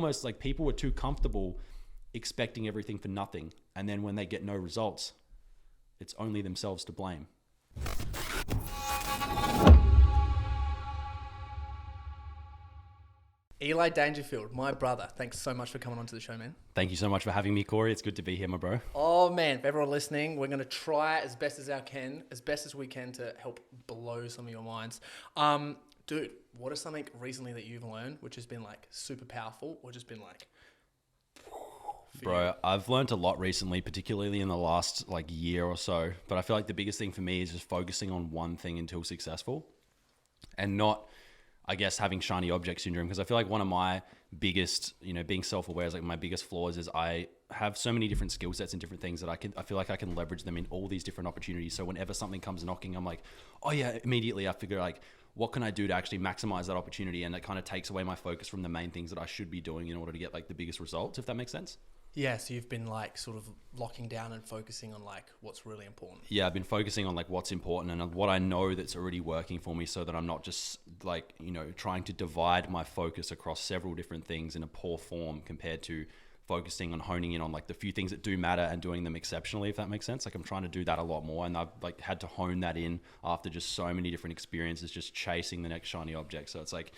almost like people were too comfortable expecting everything for nothing. And then when they get no results, it's only themselves to blame. Eli Dangerfield, my brother. Thanks so much for coming onto the show, man. Thank you so much for having me, Corey. It's good to be here, my bro. Oh man, for everyone listening, we're gonna try as best as we can to help blow some of your minds. Dude, what is something recently that you've learned which has been like super powerful or just been like... Bro, I've learned a lot recently, particularly in the last like year or so. But I feel like the biggest thing for me is just focusing on one thing until successful and not, I guess, having shiny object syndrome. Because I feel like one of my biggest, being self-aware is like my biggest flaws is I have so many different skill sets and different things that I feel like I can leverage them in all these different opportunities. So whenever something comes knocking, I'm like, oh yeah, immediately I figure like, what can I do to actually maximize that opportunity? And it kind of takes away my focus from the main things that I should be doing in order to get like the biggest results, if that makes sense. Yeah, so you've been like sort of locking down and focusing on like what's really important. Yeah, I've been focusing on like what's important and what I know that's already working for me so that I'm not just like, trying to divide my focus across several different things in a poor form compared to focusing on honing in on like the few things that do matter and doing them exceptionally, if that makes sense. Like I'm trying to do that a lot more and I've like had to hone that in after just so many different experiences, just chasing the next shiny object. So it's like,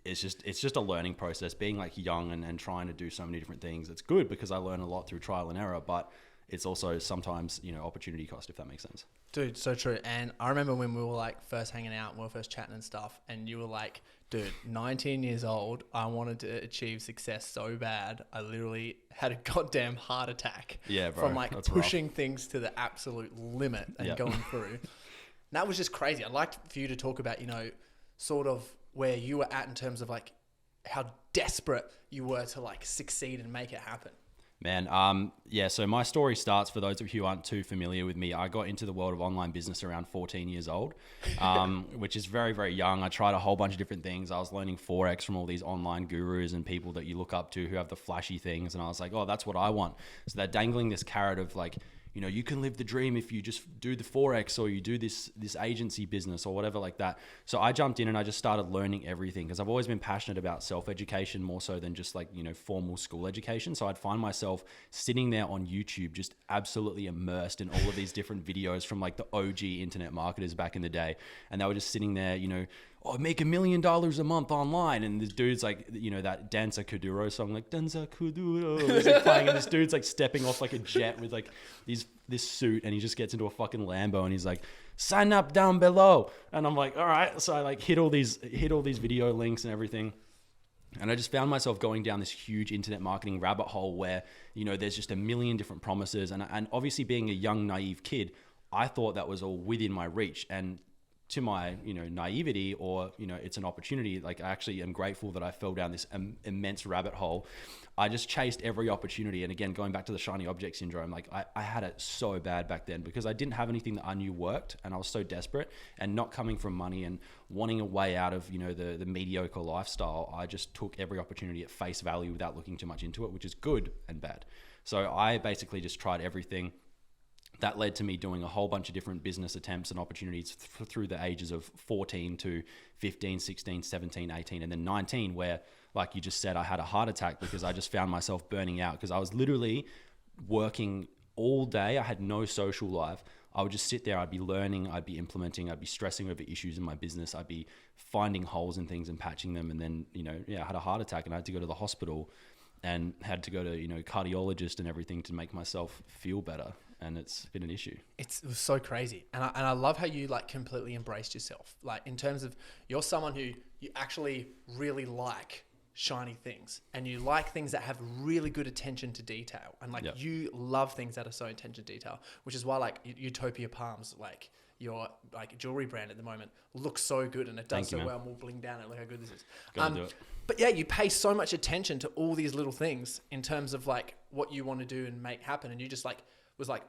it's just a learning process, being like young and trying to do so many different things. It's good because I learn a lot through trial and error, but it's also sometimes, opportunity cost, if that makes sense. Dude, so true. And I remember when we were like first hanging out, we were first chatting and stuff, and you were like, dude, 19 years old, I wanted to achieve success so bad. I literally had a goddamn heart attack. Yeah, bro, from like pushing things to the absolute limit and going through. And that was just crazy. I'd like for you to talk about, sort of where you were at in terms of like how desperate you were to like succeed and make it happen. Man, so my story starts, for those of you who aren't too familiar with me, I got into the world of online business around 14 years old, which is very, very young. I tried a whole bunch of different things. I was learning Forex from all these online gurus and people that you look up to who have the flashy things. And I was like, oh, that's what I want. So they're dangling this carrot of like, you can live the dream if you just do the Forex or you do this agency business or whatever like that. So I jumped in and I just started learning everything because I've always been passionate about self-education more so than just like, formal school education. So I'd find myself sitting there on YouTube, just absolutely immersed in all of these different videos from like the OG internet marketers back in the day. And they were just sitting there, oh, make $1 million a month online. And this dude's like, that Danza Kuduro song, like Danza Kuduro is like playing, and this dude's like stepping off like a jet with like this suit, and he just gets into a fucking Lambo and he's like, sign up down below. And I'm like, all right. So I like hit all these video links and everything. And I just found myself going down this huge internet marketing rabbit hole where, there's just a million different promises. And obviously being a young, naive kid, I thought that was all within my reach. And to my, naivety or, it's an opportunity. Like I actually am grateful that I fell down this immense rabbit hole. I just chased every opportunity. And again, going back to the shiny object syndrome, like I had it so bad back then because I didn't have anything that I knew worked and I was so desperate and not coming from money and wanting a way out of, the mediocre lifestyle. I just took every opportunity at face value without looking too much into it, which is good and bad. So I basically just tried everything. That led to me doing a whole bunch of different business attempts and opportunities through the ages of 14 to 15, 16, 17, 18, and then 19, where, like you just said, I had a heart attack because I just found myself burning out because I was literally working all day. I had no social life. I would just sit there. I'd be learning, I'd be implementing, I'd be stressing over issues in my business. I'd be finding holes in things and patching them. And then, I had a heart attack and I had to go to the hospital and had to go to, cardiologist and everything to make myself feel better. And it's been an issue. It was so crazy. And I love how you like completely embraced yourself. Like in terms of you're someone who you actually really like shiny things and you like things that have really good attention to detail. And like you love things that are so attention to detail, which is why like Utopia Palms, like your like jewelry brand at the moment looks so good and it does so well and we'll bling down it. Look how good this is. Gotta do it. But yeah, you pay so much attention to all these little things in terms of like what you want to do and make happen. And you just like, was like,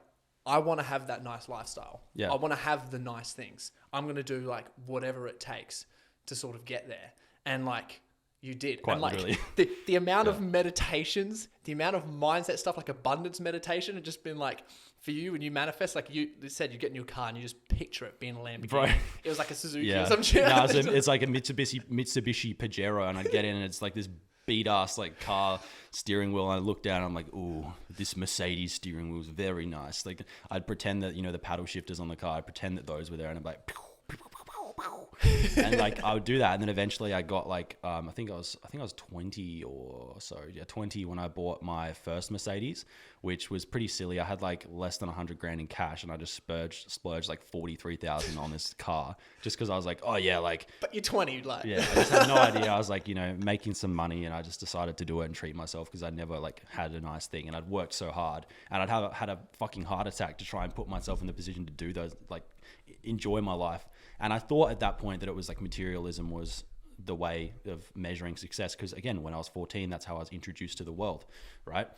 I want to have that nice lifestyle. Yeah. I want to have the nice things. I'm going to do like whatever it takes to sort of get there. And like you did. Quite and like literally. the amount of meditations, the amount of mindset stuff, like abundance meditation had just been like, for you when you manifest, like you said, you get in your car and you just picture it being a Lamborghini. Bro. It was like a Suzuki or some shit. No, it's like a Mitsubishi Pajero and I get in and it's like this beat ass like car steering wheel. And I look down and I'm like, ooh, this Mercedes steering wheel is very nice. Like I'd pretend that, the paddle shifters on the car, I'd pretend that those were there and I'm like, and like I would do that, and then eventually I got like I think I was 20 or so, 20 when I bought my first Mercedes, which was pretty silly. I had like less than 100 grand in cash, and I just splurged like 43,000 on this car just because I was like, oh yeah, like. But you're 20, like. Yeah, I just had no idea. I was like, making some money, and I just decided to do it and treat myself because I never like had a nice thing, and I'd worked so hard, and I'd had a fucking heart attack to try and put myself in the position to do those, like enjoy my life. And I thought at that point that it was like materialism was the way of measuring success. Because again, when I was 14, that's how I was introduced to the world, right?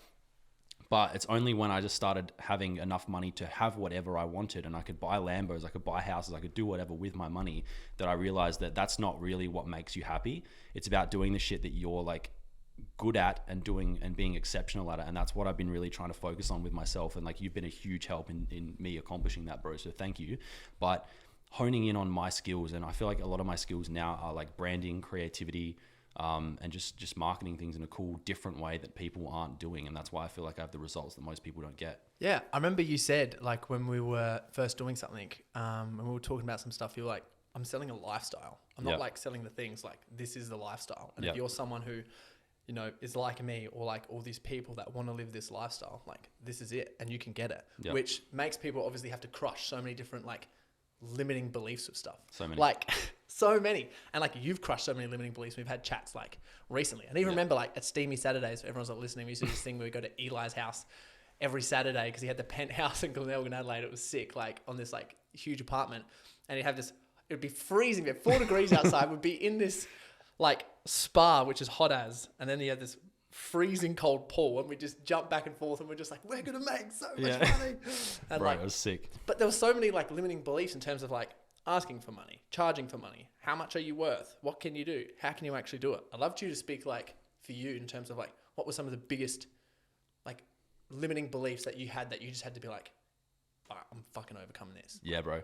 But it's only when I just started having enough money to have whatever I wanted, and I could buy Lambos, I could buy houses, I could do whatever with my money, that I realized that that's not really what makes you happy. It's about doing the shit that you're like good at and doing and being exceptional at it. And that's what I've been really trying to focus on with myself. And like, you've been a huge help in me accomplishing that, bro. So thank you. But honing in on my skills, and I feel like a lot of my skills now are like branding, creativity, and just marketing things in a cool, different way that people aren't doing. And that's why I feel like I have the results that most people don't get. Yeah. I remember you said, like, when we were first doing something, and we were talking about some stuff, you were like, I'm selling a lifestyle. I'm not like selling the things, like this is the lifestyle. And if you're someone who, is like me, or like all these people that want to live this lifestyle, like this is it, and you can get it, which makes people obviously have to crush so many different like limiting beliefs of stuff. So many. Like so many. And like you've crushed so many limiting beliefs. We've had chats like recently. And even remember like at Steamy Saturdays, for everyone's not listening, we used to do this thing where we go to Eli's house every Saturday because he had the penthouse in Glenelg, Adelaide. It was sick, like on this like huge apartment. And he'd have this, it would be freezing, it'd be 4 degrees outside. We'd be in this like spa, which is hot as, and then he had this freezing cold pool, and we just jump back and forth, and we're just like, we're gonna make so much money. And Right, it was sick. But there were so many like limiting beliefs in terms of like asking for money, charging for money, how much are you worth, what can you do, how can you actually do it. I'd love you to speak like for you in terms of like what were some of the biggest like limiting beliefs that you had that you just had to be like, all right, I'm fucking overcoming this. Yeah, bro.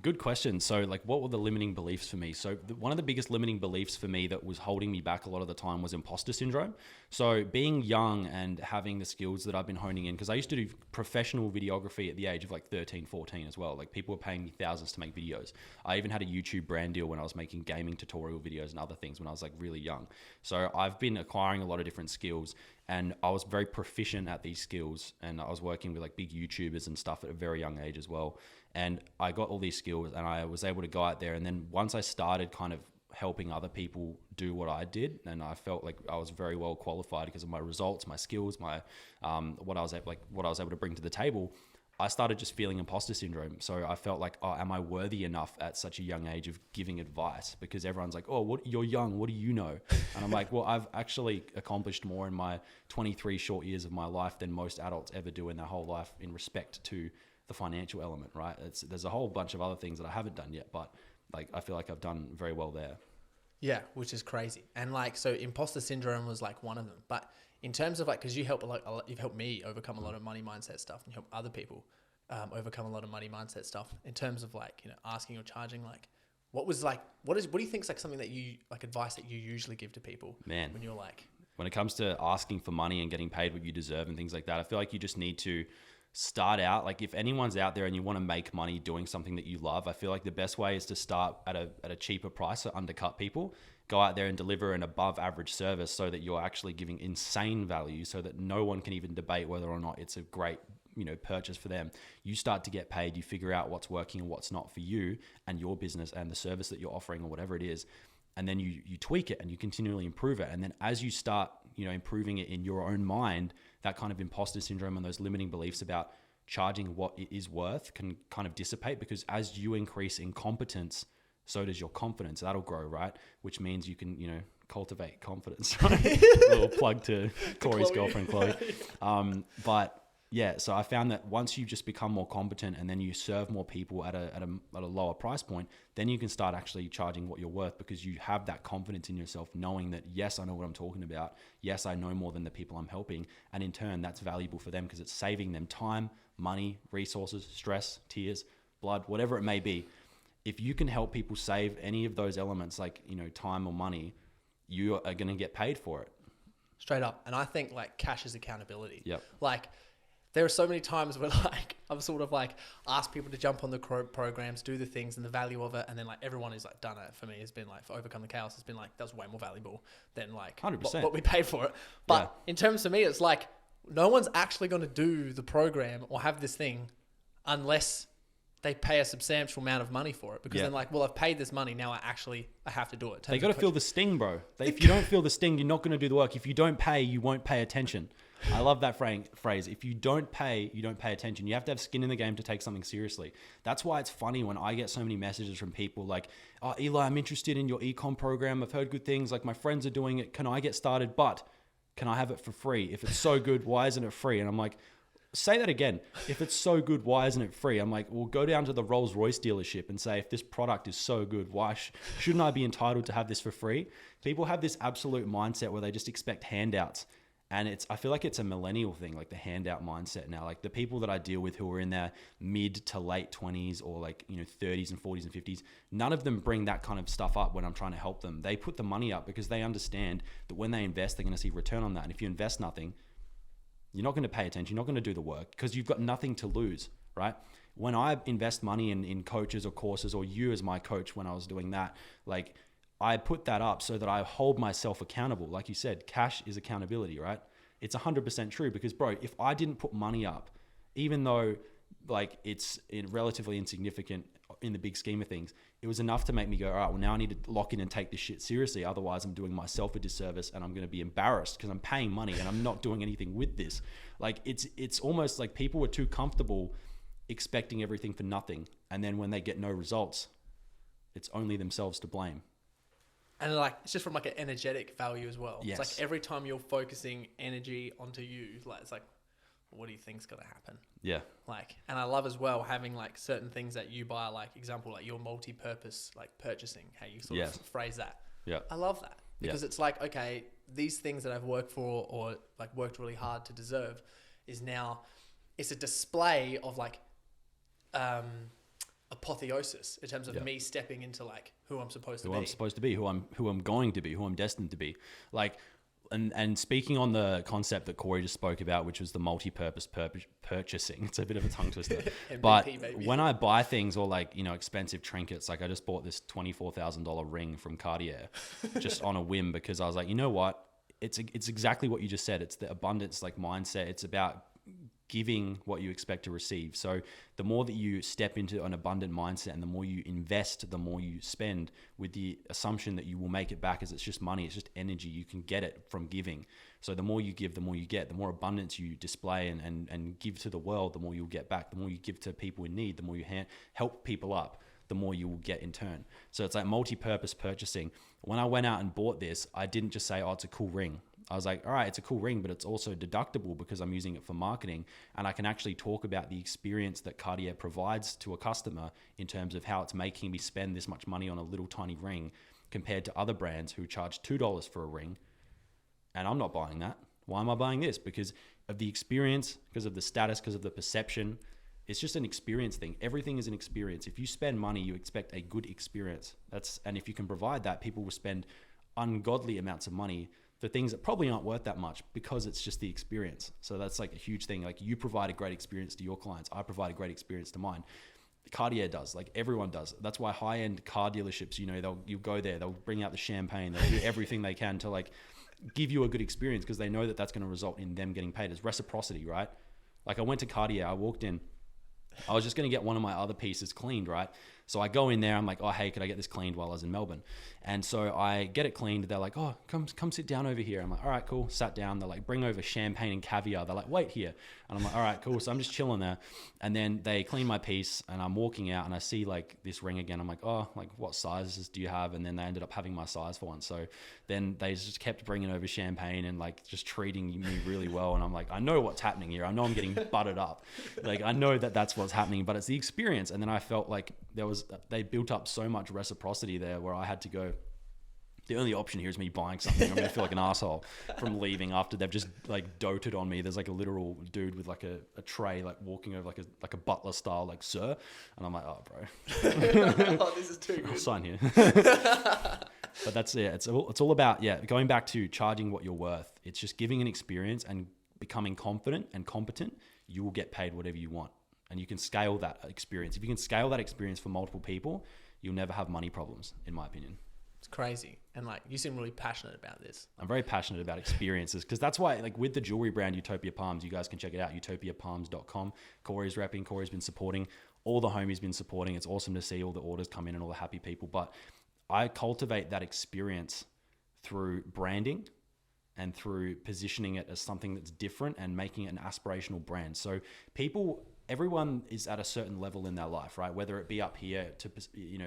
Good question. So like, what were the limiting beliefs for me? So one of the biggest limiting beliefs for me that was holding me back a lot of the time was imposter syndrome. So being young and having the skills that I've been honing in, because I used to do professional videography at the age of like 13, 14 as well. Like people were paying me thousands to make videos. I even had a YouTube brand deal when I was making gaming tutorial videos and other things when I was like really young. So I've been acquiring a lot of different skills, and I was very proficient at these skills, and I was working with like big YouTubers and stuff at a very young age as well. And I got all these skills, and I was able to go out there. And then once I started kind of helping other people do what I did, and I felt like I was very well qualified because of my results, my skills, my what I was able to bring to the table, I started just feeling imposter syndrome. So I felt like, oh, am I worthy enough at such a young age of giving advice? Because everyone's like, oh, you're young, what do you know? And I'm like, well, I've actually accomplished more in my 23 short years of my life than most adults ever do in their whole life in respect to the financial element, right? There's a whole bunch of other things that I haven't done yet, but like I feel like I've done very well there. Yeah, which is crazy. And like, so imposter syndrome was like one of them. But in terms of like, because you help a lot, you've helped me overcome a lot of money mindset stuff, and you help other people overcome a lot of money mindset stuff. In terms of like, asking or charging, like, what do you think is like something that you like advice that you usually give to people? Man, when you're like, when it comes to asking for money and getting paid what you deserve and things like that, I feel like you just need to start out. Like if anyone's out there and you want to make money doing something that you love, I feel like the best way is to start at a cheaper price, so undercut people. Go out there and deliver an above average service so that you're actually giving insane value, so that no one can even debate whether or not it's a great purchase for them. You start to get paid, you figure out what's working and what's not for you and your business and the service that you're offering or whatever it is. And then you tweak it and you continually improve it. And then as you start, improving it in your own mind, that kind of imposter syndrome and those limiting beliefs about charging what it is worth can kind of dissipate, because as you increase in competence, so does your confidence. That'll grow, right? Which means you can, cultivate confidence, right? A little plug to Corey's girlfriend, Chloe. But yeah, so I found that once you just become more competent and then you serve more people at a lower price point, then you can start actually charging what you're worth, because you have that confidence in yourself, knowing that, yes, I know what I'm talking about. Yes, I know more than the people I'm helping. And in turn, that's valuable for them because it's saving them time, money, resources, stress, tears, blood, whatever it may be. If you can help people save any of those elements, like, time or money, you are going to get paid for it. Straight up. And I think like cash is accountability. Yep. Like there are so many times where like I've sort of like asked people to jump on the programs, do the things and the value of it. And then like everyone who's like done it for me has been like, for Overcome the Chaos, has been like, that was way more valuable than like 100%. what we paid for it. But in terms of me, it's like no one's actually going to do the program or have this thing unless they pay a substantial amount of money for it, because then like, well, I've paid this money. Now I have to do it. They got to feel the sting, bro. If you don't feel the sting, you're not going to do the work. If you don't pay, you won't pay attention. I love that phrase. If you don't pay, you don't pay attention. You have to have skin in the game to take something seriously. That's why it's funny when I get so many messages from people like, oh, Eli, I'm interested in your ecom program. I've heard good things. Like my friends are doing it. Can I get started? But can I have it for free? If it's so good, why isn't it free? And I'm like, say that again. If it's so good, why isn't it free? I'm like, well, go down to the Rolls Royce dealership and say, if this product is so good, why shouldn't I be entitled to have this for free? People have this absolute mindset where they just expect handouts. And I feel like it's a millennial thing, like the handout mindset now. Like the people that I deal with who are in their mid to late 20s or like, 30s and 40s and 50s, none of them bring that kind of stuff up when I'm trying to help them. They put the money up because they understand that when they invest, they're going to see return on that. And if you invest nothing, you're not going to pay attention. You're not going to do the work because you've got nothing to lose, right? When I invest money in coaches or courses, or you as my coach when I was doing that, like I put that up so that I hold myself accountable. Like you said, cash is accountability, right? It's 100% true because, bro, if I didn't put money up, even though like it's relatively insignificant in the big scheme of things, it was enough to make me go, all right, well now I need to lock in and take this shit seriously. Otherwise I'm doing myself a disservice and I'm going to be embarrassed because I'm paying money and I'm not doing anything with this. Like it's almost like people were too comfortable expecting everything for nothing. And then when they get no results, it's only themselves to blame. And like, it's just from like an energetic value as well. Yes. It's like every time you're focusing energy onto you, like, it's like, what do you think's going to happen? Yeah. Like, and I love as well having like certain things that you buy, like example, like your multi-purpose, like purchasing, how you sort of phrase that. Yeah. I love that because it's like, okay, these things that I've worked for or like worked really hard to deserve is now, it's a display of like, apotheosis in terms of me stepping into like who I'm supposed to be. Who I'm supposed to be, who I'm going to be, who I'm destined to be. Like, and speaking on the concept that Corey just spoke about, which was the multi-purpose purchasing. It's a bit of a tongue twister. But baby. when I buy things or like, expensive trinkets, like I just bought this $24,000 ring from Cartier just on a whim because I was like, you know what? It's exactly what you just said. It's the abundance like mindset. It's about giving what you expect to receive. So the more that you step into an abundant mindset and the more you invest, the more you spend with the assumption that you will make it back, as it's just money, it's just energy. You can get it from giving. So the more you give, the more you get. The more abundance you display and give to the world, the more you'll get back. The more you give to people in need, the more you help people up, the more you will get in turn. So it's like multi-purpose purchasing. When I went out and bought this, I didn't just say, oh, it's a cool ring. I was like, all right, it's a cool ring, but it's also deductible because I'm using it for marketing. And I can actually talk about the experience that Cartier provides to a customer in terms of how it's making me spend this much money on a little tiny ring compared to other brands who charge $2 for a ring. And I'm not buying that. Why am I buying this? Because of the experience, because of the status, because of the perception. It's just an experience thing. Everything is an experience. If you spend money, you expect a good experience. And if you can provide that, people will spend ungodly amounts of money for things that probably aren't worth that much because it's just the experience. So that's like a huge thing. Like you provide a great experience to your clients. I provide a great experience to mine. Cartier does, like everyone does. That's why high-end car dealerships, you go there, they'll bring out the champagne, they'll do everything they can to like give you a good experience because they know that that's going to result in them getting paid. It's reciprocity, right? Like I went to Cartier, I walked in, I was just going to get one of my other pieces cleaned, right? So I go in there, I'm like, oh, hey, could I get this cleaned while I was in Melbourne? And so I get it cleaned. They're like, oh, come sit down over here. I'm like, all right, cool. Sat down. They're like, bring over champagne and caviar. They're like, wait here. And I'm like, all right, cool. So I'm just chilling there. And then they clean my piece and I'm walking out and I see like this ring again. I'm like, oh, like what sizes do you have? And then they ended up having my size for one. So then they just kept bringing over champagne and like just treating me really well. And I'm like, I know what's happening here. I know I'm getting buttered up. Like I know that that's what's happening, but it's the experience. And then I felt like they built up so much reciprocity there where I had to go, the only option here is me buying something. I'm going to feel like an asshole from leaving after they've just like doted on me. There's like a literal dude with like a tray, like walking over like a butler style, like, sir. And I'm like, oh, bro. Oh, this is too good. I'll sign here. But that's it. It's all about, going back to charging what you're worth. It's just giving an experience and becoming confident and competent. You will get paid whatever you want. And you can scale that experience. If you can scale that experience for multiple people, you'll never have money problems, in my opinion. It's crazy. And like, you seem really passionate about this. I'm very passionate about experiences, because that's why, like, with the jewelry brand Utopia Palms, you guys can check it out, utopiapalms.com. Corey's repping, Corey's been supporting, all the homies been supporting. It's awesome to see all the orders come in and all the happy people. But I cultivate that experience through branding and through positioning it as something that's different and making it an aspirational brand. So everyone is at a certain level in their life, right? Whether it be up here to,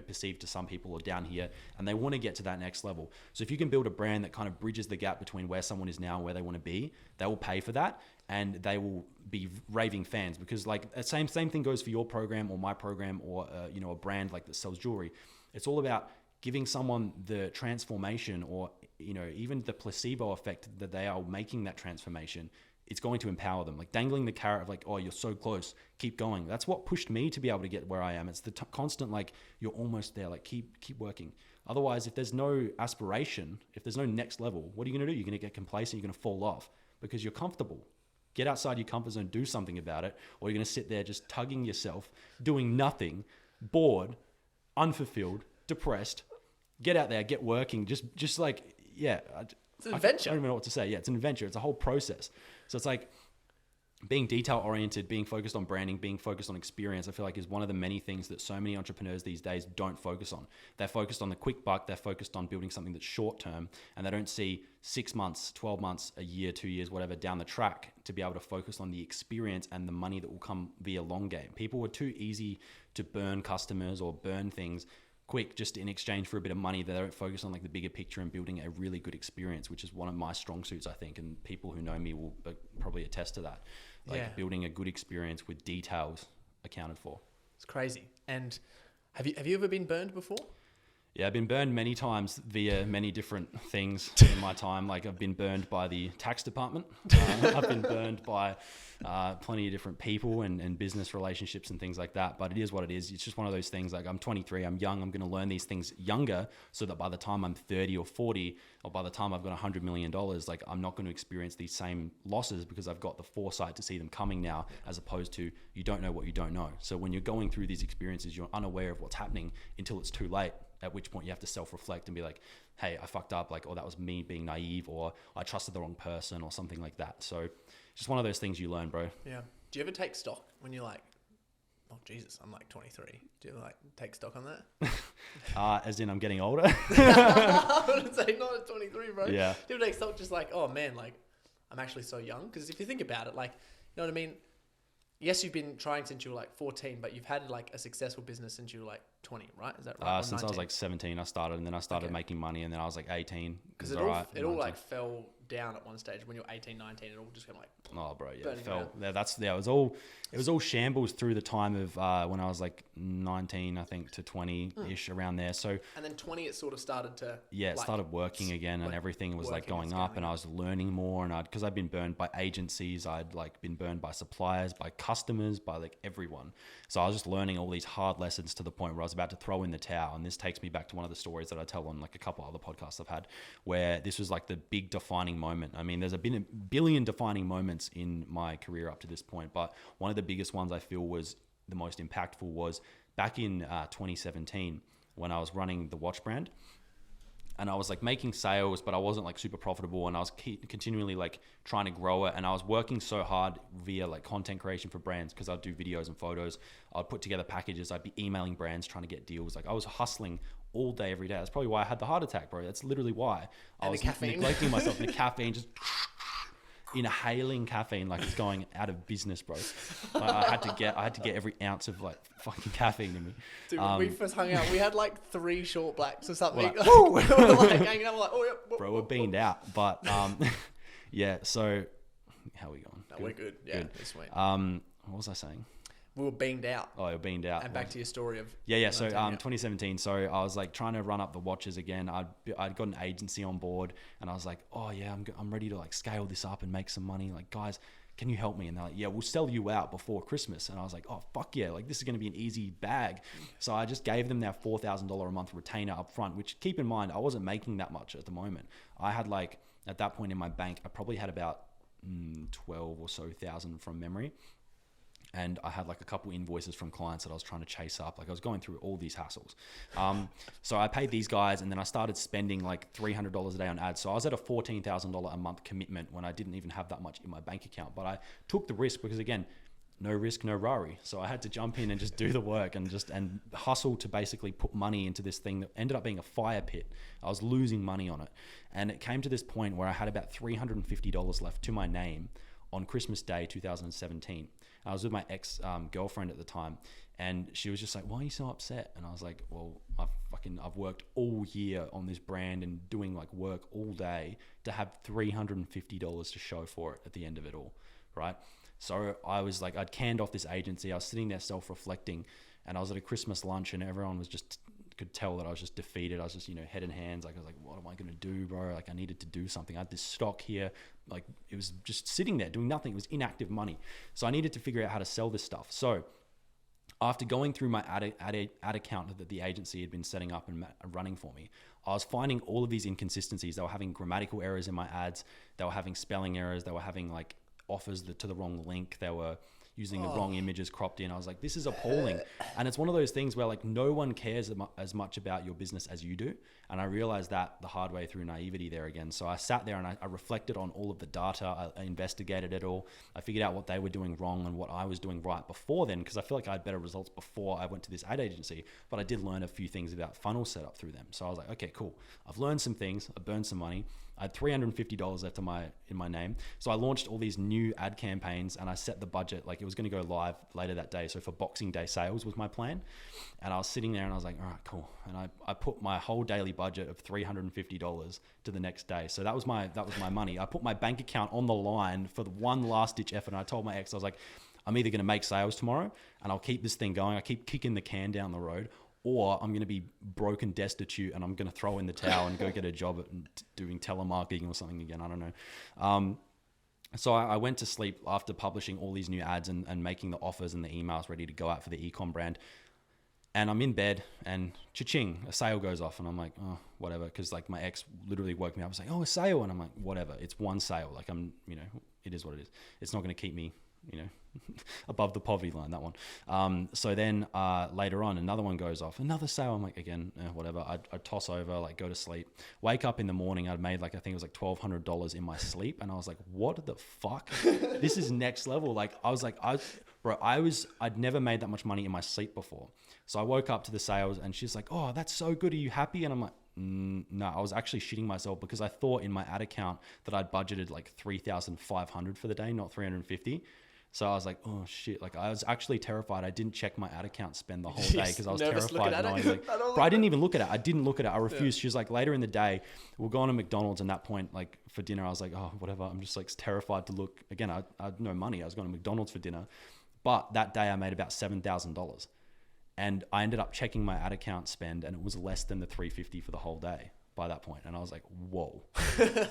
perceived to some people, or down here, and they want to get to that next level. So if you can build a brand that kind of bridges the gap between where someone is now and where they want to be, they will pay for that, and they will be raving fans, because like same thing goes for your program or my program, or a brand like that sells jewelry. It's all about giving someone the transformation, or even the placebo effect that they are making that transformation. It's going to empower them. Like dangling the carrot of like, oh, you're so close, keep going. That's what pushed me to be able to get where I am. It's the constant, like, you're almost there, like keep working. Otherwise, if there's no aspiration, if there's no next level, what are you going to do? You're going to get complacent, you're going to fall off because you're comfortable. Get outside your comfort zone, do something about it, or you're going to sit there just tugging yourself, doing nothing, bored, unfulfilled, depressed. Get out there, get working, just like, it's an adventure. I don't even know what to say. Yeah, it's an adventure. It's a whole process. So it's like being detail oriented, being focused on branding, being focused on experience, I feel like is one of the many things that so many entrepreneurs these days don't focus on. They're focused on the quick buck. They're focused on building something that's short term, and they don't see 6 months, 12 months, a year, 2 years, whatever down the track to be able to focus on the experience and the money that will come via long game. People are too easy to burn customers or burn things quick just in exchange for a bit of money. They don't focus on like the bigger picture and building a really good experience, which is one of my strong suits, I think, and people who know me will probably attest to that. Like building a good experience with details accounted for. It's crazy. And have you ever been burned before? Yeah, I've been burned many times via many different things in my time. Like I've been burned by the tax department. I've been burned by plenty of different people and business relationships and things like that. But it is what it is. It's just one of those things. Like I'm 23, I'm young. I'm going to learn these things younger so that by the time I'm 30 or 40, or by the time I've got $100 million, like I'm not going to experience these same losses because I've got the foresight to see them coming now, as opposed to you don't know what you don't know. So when you're going through these experiences, you're unaware of what's happening until it's too late. At which point you have to self-reflect and be like, hey, I fucked up, like, or that was me being naive, or I trusted the wrong person, or something like that. So just one of those things you learn, bro. Yeah. Do you ever take stock when you're like, oh, Jesus, I'm like 23. Do you ever like take stock on that? As in I'm getting older? I wouldn't say not at 23, bro. Yeah. Do you ever take stock just like, oh man, like I'm actually so young? Because if you think about it, like, you know what I mean? Yes, you've been trying since you were like 14, but you've had like a successful business since you were like 20, right? Is that right? Since 19? I was like 17, I started, and then I started making money, and then I was like 18. Because it all like fell down at one stage when you were 18, 19. It all just kind of like, oh, bro, yeah, it fell. Yeah, it was all shambles through the time of when I was like 19, I think, to 20-ish around there. So and then 20, it sort of started to it started working again, and everything was like going up, and I was learning more, and because I'd been burned by agencies, I'd like been burned by suppliers, by customers, by like everyone. So I was just learning all these hard lessons to the point where I was about to throw in the towel. And this takes me back to one of the stories that I tell on like a couple other podcasts I've had, where this was like the big defining moment. I mean, there's been a billion defining moments in my career up to this point, but one of the biggest ones I feel was the most impactful was back in 2017 when I was running the watch brand. And I was like making sales, but I wasn't like super profitable, and I was continually like trying to grow it. And I was working so hard via like content creation for brands, because I'd do videos and photos. I'd put together packages. I'd be emailing brands trying to get deals. Like I was hustling all day, every day. That's probably why I had the heart attack, bro. That's literally why. I was neglecting myself. The caffeine, just inhaling caffeine like it's going out of business, bro. I had to get every ounce of like fucking caffeine in me. Dude, when we first hung out, we had like 3 short blacks or something. We were like hanging out, we're like, oh yeah, bro, we're beamed out. But yeah, so how are we going? No, we're good. Yeah, good. It's sweet. What was I saying? we were beamed out. Oh, you're beamed out. And back to your story of yeah. So 2017. So I was like trying to run up the watches again. I'd got an agency on board, and I was like, oh yeah, I'm ready to like scale this up and make some money. Like, guys, can you help me? And they're like, yeah, we'll sell you out before Christmas. And I was like, oh fuck yeah, like this is going to be an easy bag. So I just gave them their $4,000 a month retainer up front, which, keep in mind, I wasn't making that much at the moment. I had like, at that point in my bank, I probably had about 12 or so thousand from memory. And I had like a couple invoices from clients that I was trying to chase up. Like I was going through all these hassles. So I paid these guys, and then I started spending like $300 a day on ads. So I was at a $14,000 a month commitment when I didn't even have that much in my bank account. But I took the risk because, again, no risk, no worry. So I had to jump in and just do the work and hustle to basically put money into this thing that ended up being a fire pit. I was losing money on it. And it came to this point where I had about $350 left to my name on Christmas Day, 2017. I was with my ex-girlfriend at the time, and she was just like, why are you so upset? And I was like, well, I've worked all year on this brand and doing like work all day to have $350 to show for it at the end of it all, right? So I was like, I'd canned off this agency. I was sitting there self-reflecting, and I was at a Christmas lunch, and everyone was just, could tell that I was just defeated. I was just, head in hands. Like I was like, what am I going to do, bro? Like I needed to do something. I had this stock here. Like it was just sitting there doing nothing. It was inactive money. So I needed to figure out how to sell this stuff. So after going through my ad account that the agency had been setting up and running for me, I was finding all of these inconsistencies. They were having grammatical errors in my ads. They were having spelling errors. They were having like offers to the wrong link. They were using the wrong images cropped in. I was like, this is appalling. And it's one of those things where like no one cares as much about your business as you do. And I realized that the hard way through naivety there again. So I sat there and I reflected on all of the data. I investigated it all. I figured out what they were doing wrong and what I was doing right before then, because I feel like I had better results before I went to this ad agency. But I did learn a few things about funnel setup through them. So I was like, okay, cool. I've learned some things. I burned some money. I had $350 left in my name. So I launched all these new ad campaigns, and I set the budget, like it was going to go live later that day. So for Boxing Day sales was my plan. And I was sitting there and I was like, all right, cool. And I put my whole daily budget of $350 to the next day. So that was my money. I put my bank account on the line for the one last ditch effort. And I told my ex, I was like, I'm either going to make sales tomorrow and I'll keep this thing going. I keep kicking the can down the road, or I'm going to be broken, destitute, and I'm going to throw in the towel and go get a job at doing telemarketing or something again. I don't know. So I went to sleep after publishing all these new ads and making the offers and the emails ready to go out for the e-com brand. And I'm in bed and cha-ching, a sale goes off. And I'm like, oh, whatever. Because like my ex literally woke me up and was like, oh, a sale. And I'm like, whatever. It's one sale. Like it is what it is. It's not going to keep me, above the poverty line, that one. So then later on, another one goes off, another sale. I'm like, again, whatever. I'd toss over, like go to sleep, wake up in the morning. I'd made like, I think it was like $1,200 in my sleep. And I was like, what the fuck? This is next level. Like I was like, I'd never made that much money in my sleep before. So I woke up to the sales and she's like, oh, that's so good. Are you happy? And I'm like, no, I was actually shitting myself because I thought in my ad account that I'd budgeted like 3,500 for the day, not 350. So I was like, oh shit. Like I was actually terrified. I didn't check my ad account spend the whole day because I was terrified. Knowing, like, bro, I didn't even look at it. I didn't look at it. I refused. Yeah. She was like, later in the day, we'll go on to McDonald's. And that point, like for dinner, I was like, oh, whatever. I'm just like terrified to look. Again, I had no money. I was going to McDonald's for dinner. But that day I made about $7,000. And I ended up checking my ad account spend, and it was less than the $350 for the whole day by that point. And I was like, whoa,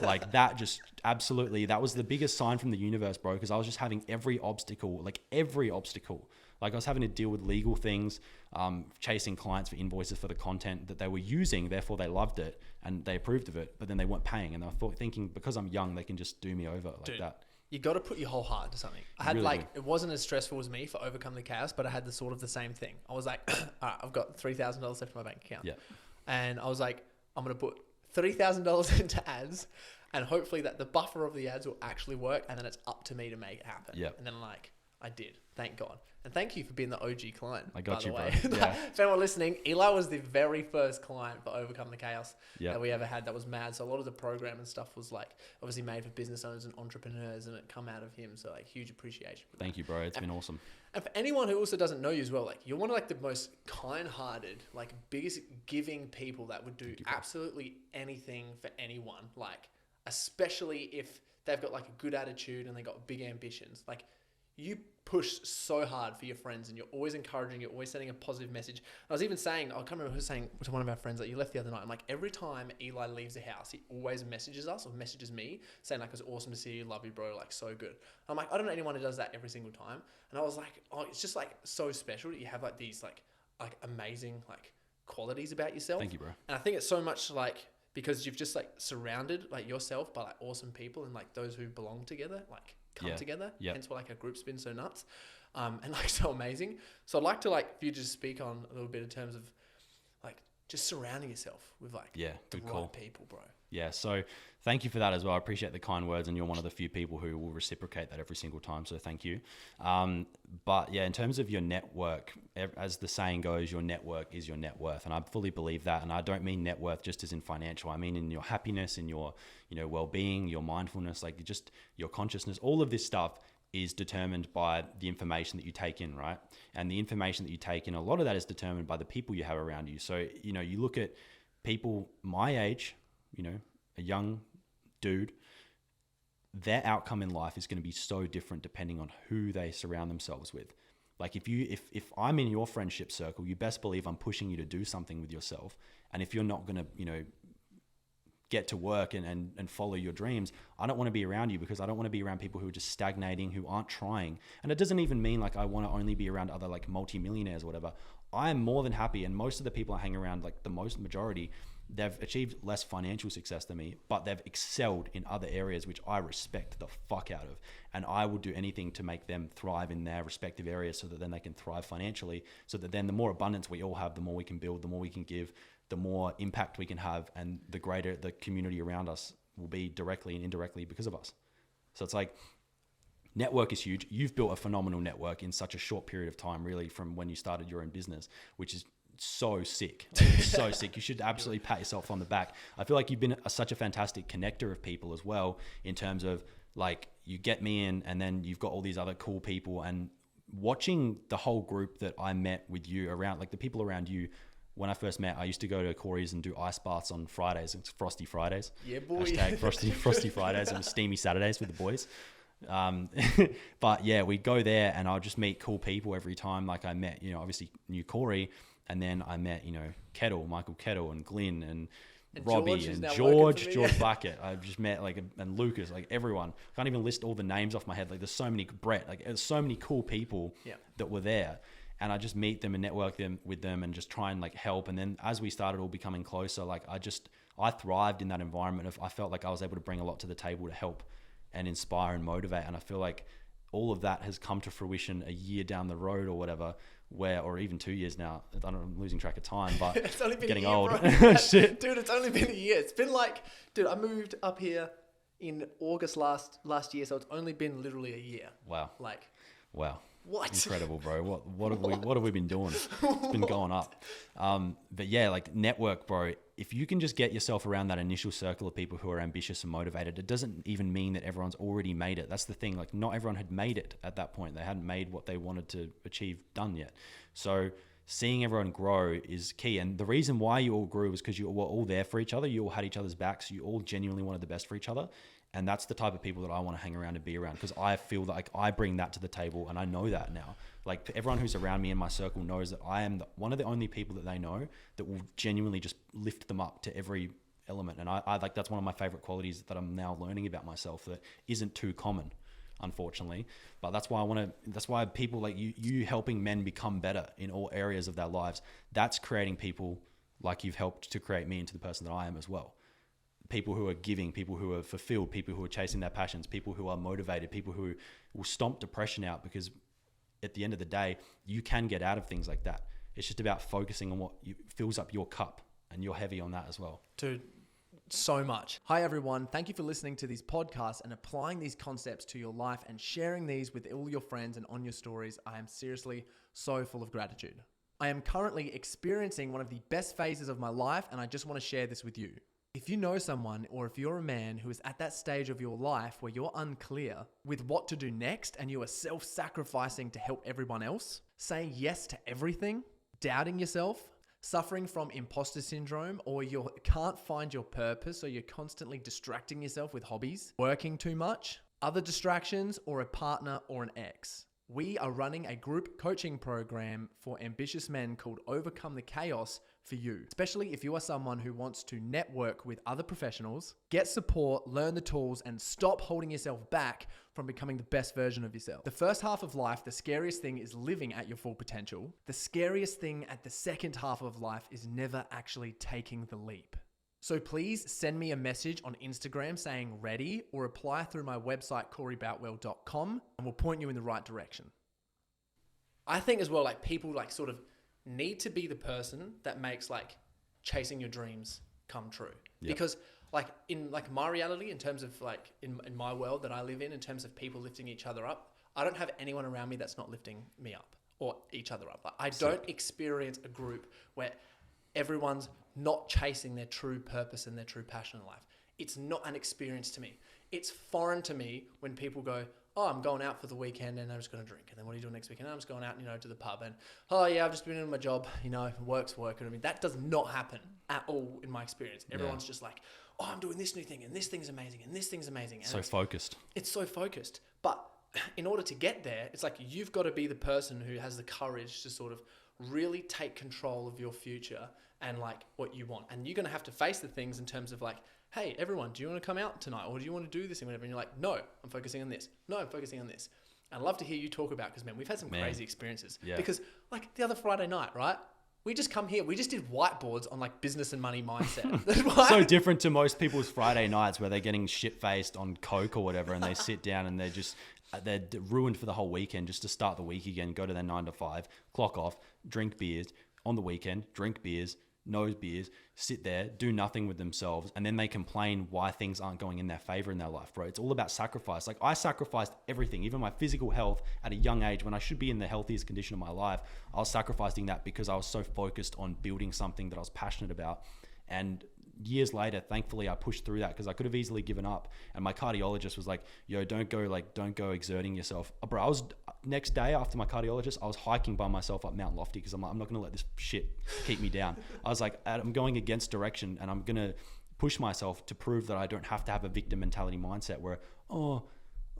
like that just absolutely, that was the biggest sign from the universe, bro. Cause I was just having every obstacle. Like I was having to deal with legal things, chasing clients for invoices for the content that they were using. Therefore they loved it and they approved of it, but then they weren't paying. And they were thinking because I'm young, they can just do me over like that. You got to put your whole heart into something. I had really it wasn't as stressful as me for Overcome the Chaos, but I had the same thing. I was like, all right, I've got $3,000 left in my bank account. Yeah. And I was like, I'm going to put $3,000 into ads and hopefully that the buffer of the ads will actually work. And then it's up to me to make it happen. Yeah. And then I did, thank God. And thank you for being the OG client. I got you, bro. Yeah. For anyone listening, Eli was the very first client for Overcome the Chaos that we ever had. That was mad. So a lot of the program and stuff was like obviously made for business owners and entrepreneurs, and it come out of him. So like huge appreciation. Thank you, bro. It's been awesome. And for anyone who also doesn't know you as well, like you're one of like the most kind-hearted, like biggest giving people that would do absolutely anything for anyone. Like especially if they've got like a good attitude and they got big ambitions. Like you push so hard for your friends and you're always encouraging, you're always sending a positive message. I was even saying, I can't remember who was saying to one of our friends that you left the other night. I'm like, every time Eli leaves the house, he always messages us or messages me saying like, it was awesome to see you, love you, bro, like so good. I'm like, I don't know anyone who does that every single time. And I was like, oh, it's just like so special that you have like these like amazing like qualities about yourself. Thank you, bro. And I think it's so much like, because you've just like surrounded like yourself by like awesome people and like those who belong together, like come together. Yep. Hence why like our group's been so nuts, and like so amazing. So I'd like to like for you to just speak on a little bit in terms of like just surrounding yourself with like the good right call. people, bro. Yeah, so thank you for that as well. I appreciate the kind words, and you're one of the few people who will reciprocate that every single time, so thank you. But yeah, in terms of your network, as the saying goes, your network is your net worth, and I fully believe that. And I don't mean net worth just as in financial. I mean in your happiness, in your well-being, your mindfulness, like just your consciousness. All of this stuff is determined by the information that you take in, right? And the information that you take in, a lot of that is determined by the people you have around you. So, you look at people my age, a young dude, their outcome in life is going to be so different depending on who they surround themselves with. Like if I'm in your friendship circle, you best believe I'm pushing you to do something with yourself. And if you're not going to, get to work and follow your dreams, I don't want to be around you, because I don't want to be around people who are just stagnating, who aren't trying. And it doesn't even mean like I want to only be around other like multimillionaires or whatever. I am more than happy. And most of the people I hang around, like the majority, they've achieved less financial success than me, but they've excelled in other areas, which I respect the fuck out of. And I would do anything to make them thrive in their respective areas so that then they can thrive financially, so that then the more abundance we all have, the more we can build, the more we can give, the more impact we can have, and the greater the community around us will be directly and indirectly because of us. So it's like, network is huge. You've built a phenomenal network in such a short period of time, really, from when you started your own business, which is so sick. Like, it's so sick. You should absolutely pat yourself on the back. I feel like you've been such a fantastic connector of people as well, in terms of like, you get me in and then you've got all these other cool people, and watching the whole group that I met with you around, like the people around you. When I first met, I used to go to Corey's and do ice baths on Fridays. It's Frosty Fridays. Yeah, boy. Hashtag Frosty Fridays, and Steamy Saturdays with the boys. But yeah, we'd go there and I'll just meet cool people every time. Like I met, obviously knew Corey, and then I met, Michael Kettle and Glyn and Robbie George and George Bucket. I've just met and Lucas, like everyone. I can't even list all the names off my head. Like there's so many, Brett, like there's so many cool people that were there. And I just meet them and network with them and just try and like help. And then as we started all becoming closer, like I thrived in that environment. I felt like I was able to bring a lot to the table to help and inspire and motivate. And I feel like all of that has come to fruition a year down the road or whatever, or even 2 years now. I'm losing track of time, but it's only been getting a year, old. Shit. Dude, it's only been a year. It's been like, dude, I moved up here in August last year. So it's only been literally a year. Wow. Wow. What? Incredible, bro. What have we been doing? It's been going up. But yeah, like network, bro. If you can just get yourself around that initial circle of people who are ambitious and motivated, it doesn't even mean that everyone's already made it. That's the thing. Like not everyone had made it at that point. They hadn't made what they wanted to achieve done yet. So seeing everyone grow is key. And the reason why you all grew was because you were all there for each other. You all had each other's backs. You all genuinely wanted the best for each other. And that's the type of people that I want to hang around and be around, because I feel that like I bring that to the table, and I know that now. Like everyone who's around me in my circle knows that I am one of the only people that they know that will genuinely just lift them up to every element. And I like, that's one of my favorite qualities that I'm now learning about myself that isn't too common, unfortunately. But that's why people like you helping men become better in all areas of their lives, that's creating people like you've helped to create me into the person that I am as well. People who are giving, people who are fulfilled, people who are chasing their passions, people who are motivated, people who will stomp depression out, because at the end of the day, you can get out of things like that. It's just about focusing on what fills up your cup, and you're heavy on that as well. Dude, so much. Hi, everyone. Thank you for listening to these podcasts and applying these concepts to your life and sharing these with all your friends and on your stories. I am seriously so full of gratitude. I am currently experiencing one of the best phases of my life, and I just want to share this with you. If you know someone, or if you're a man who is at that stage of your life where you're unclear with what to do next and you are self-sacrificing to help everyone else, saying yes to everything, doubting yourself, suffering from imposter syndrome, or you can't find your purpose, so you're constantly distracting yourself with hobbies, working too much, other distractions, or a partner or an ex. We are running a group coaching program for ambitious men called Overcome the Chaos for you, especially if you are someone who wants to network with other professionals, get support, learn the tools, and stop holding yourself back from becoming the best version of yourself. The first half of life, the scariest thing is living at your full potential. The scariest thing at the second half of life is never actually taking the leap. So please send me a message on Instagram saying ready, or apply through my website, CoreyBoutwell.com, and we'll point you in the right direction. I think as well, like people like sort of need to be the person that makes like chasing your dreams come true. Yep. Because like in like my reality, in terms of like in my world that I live in terms of people lifting each other up, I don't have anyone around me that's not lifting me up or each other up. Like, I don't experience a group where everyone's not chasing their true purpose and their true passion in life. It's not an experience to me. It's foreign to me when people go, oh, I'm going out for the weekend and I'm just going to drink. And then what are you doing next weekend? I'm just going out, to the pub. And, oh yeah, I've just been in my job, work's work. I mean, that does not happen at all in my experience. Everyone's just like, oh, I'm doing this new thing and this thing's amazing and this thing's amazing. And so focused. It's so focused. But in order to get there, it's like you've got to be the person who has the courage to sort of really take control of your future and like what you want. And you're going to have to face the things in terms of like, hey, everyone, do you want to come out tonight? Or do you want to do this and whatever? And you're like, no, I'm focusing on this. No, I'm focusing on this. And I'd love to hear you talk about, because man, we've had some crazy experiences. Yeah. Because like the other Friday night, right? We just come here. We just did whiteboards on like business and money mindset. So different to most people's Friday nights where they're getting shit-faced on Coke or whatever, and they sit down and they're ruined for the whole weekend just to start the week again, go to their 9 to 5, clock off, drink beers on the weekend, drink beers, no beers, sit there, do nothing with themselves, and then they complain why things aren't going in their favor in their life, bro. It's all about sacrifice. Like, I sacrificed everything, even my physical health at a young age when I should be in the healthiest condition of my life. I was sacrificing that because I was so focused on building something that I was passionate about. And years later, thankfully, I pushed through that, because I could have easily given up. And my cardiologist was like, yo, don't go exerting yourself. Bro, I was, next day after my cardiologist, I was hiking by myself up Mount Lofty, because I'm like, I'm not going to let this shit keep me down. I was like, I'm going against direction, and I'm going to push myself to prove that I don't have to have a victim mentality mindset where, oh,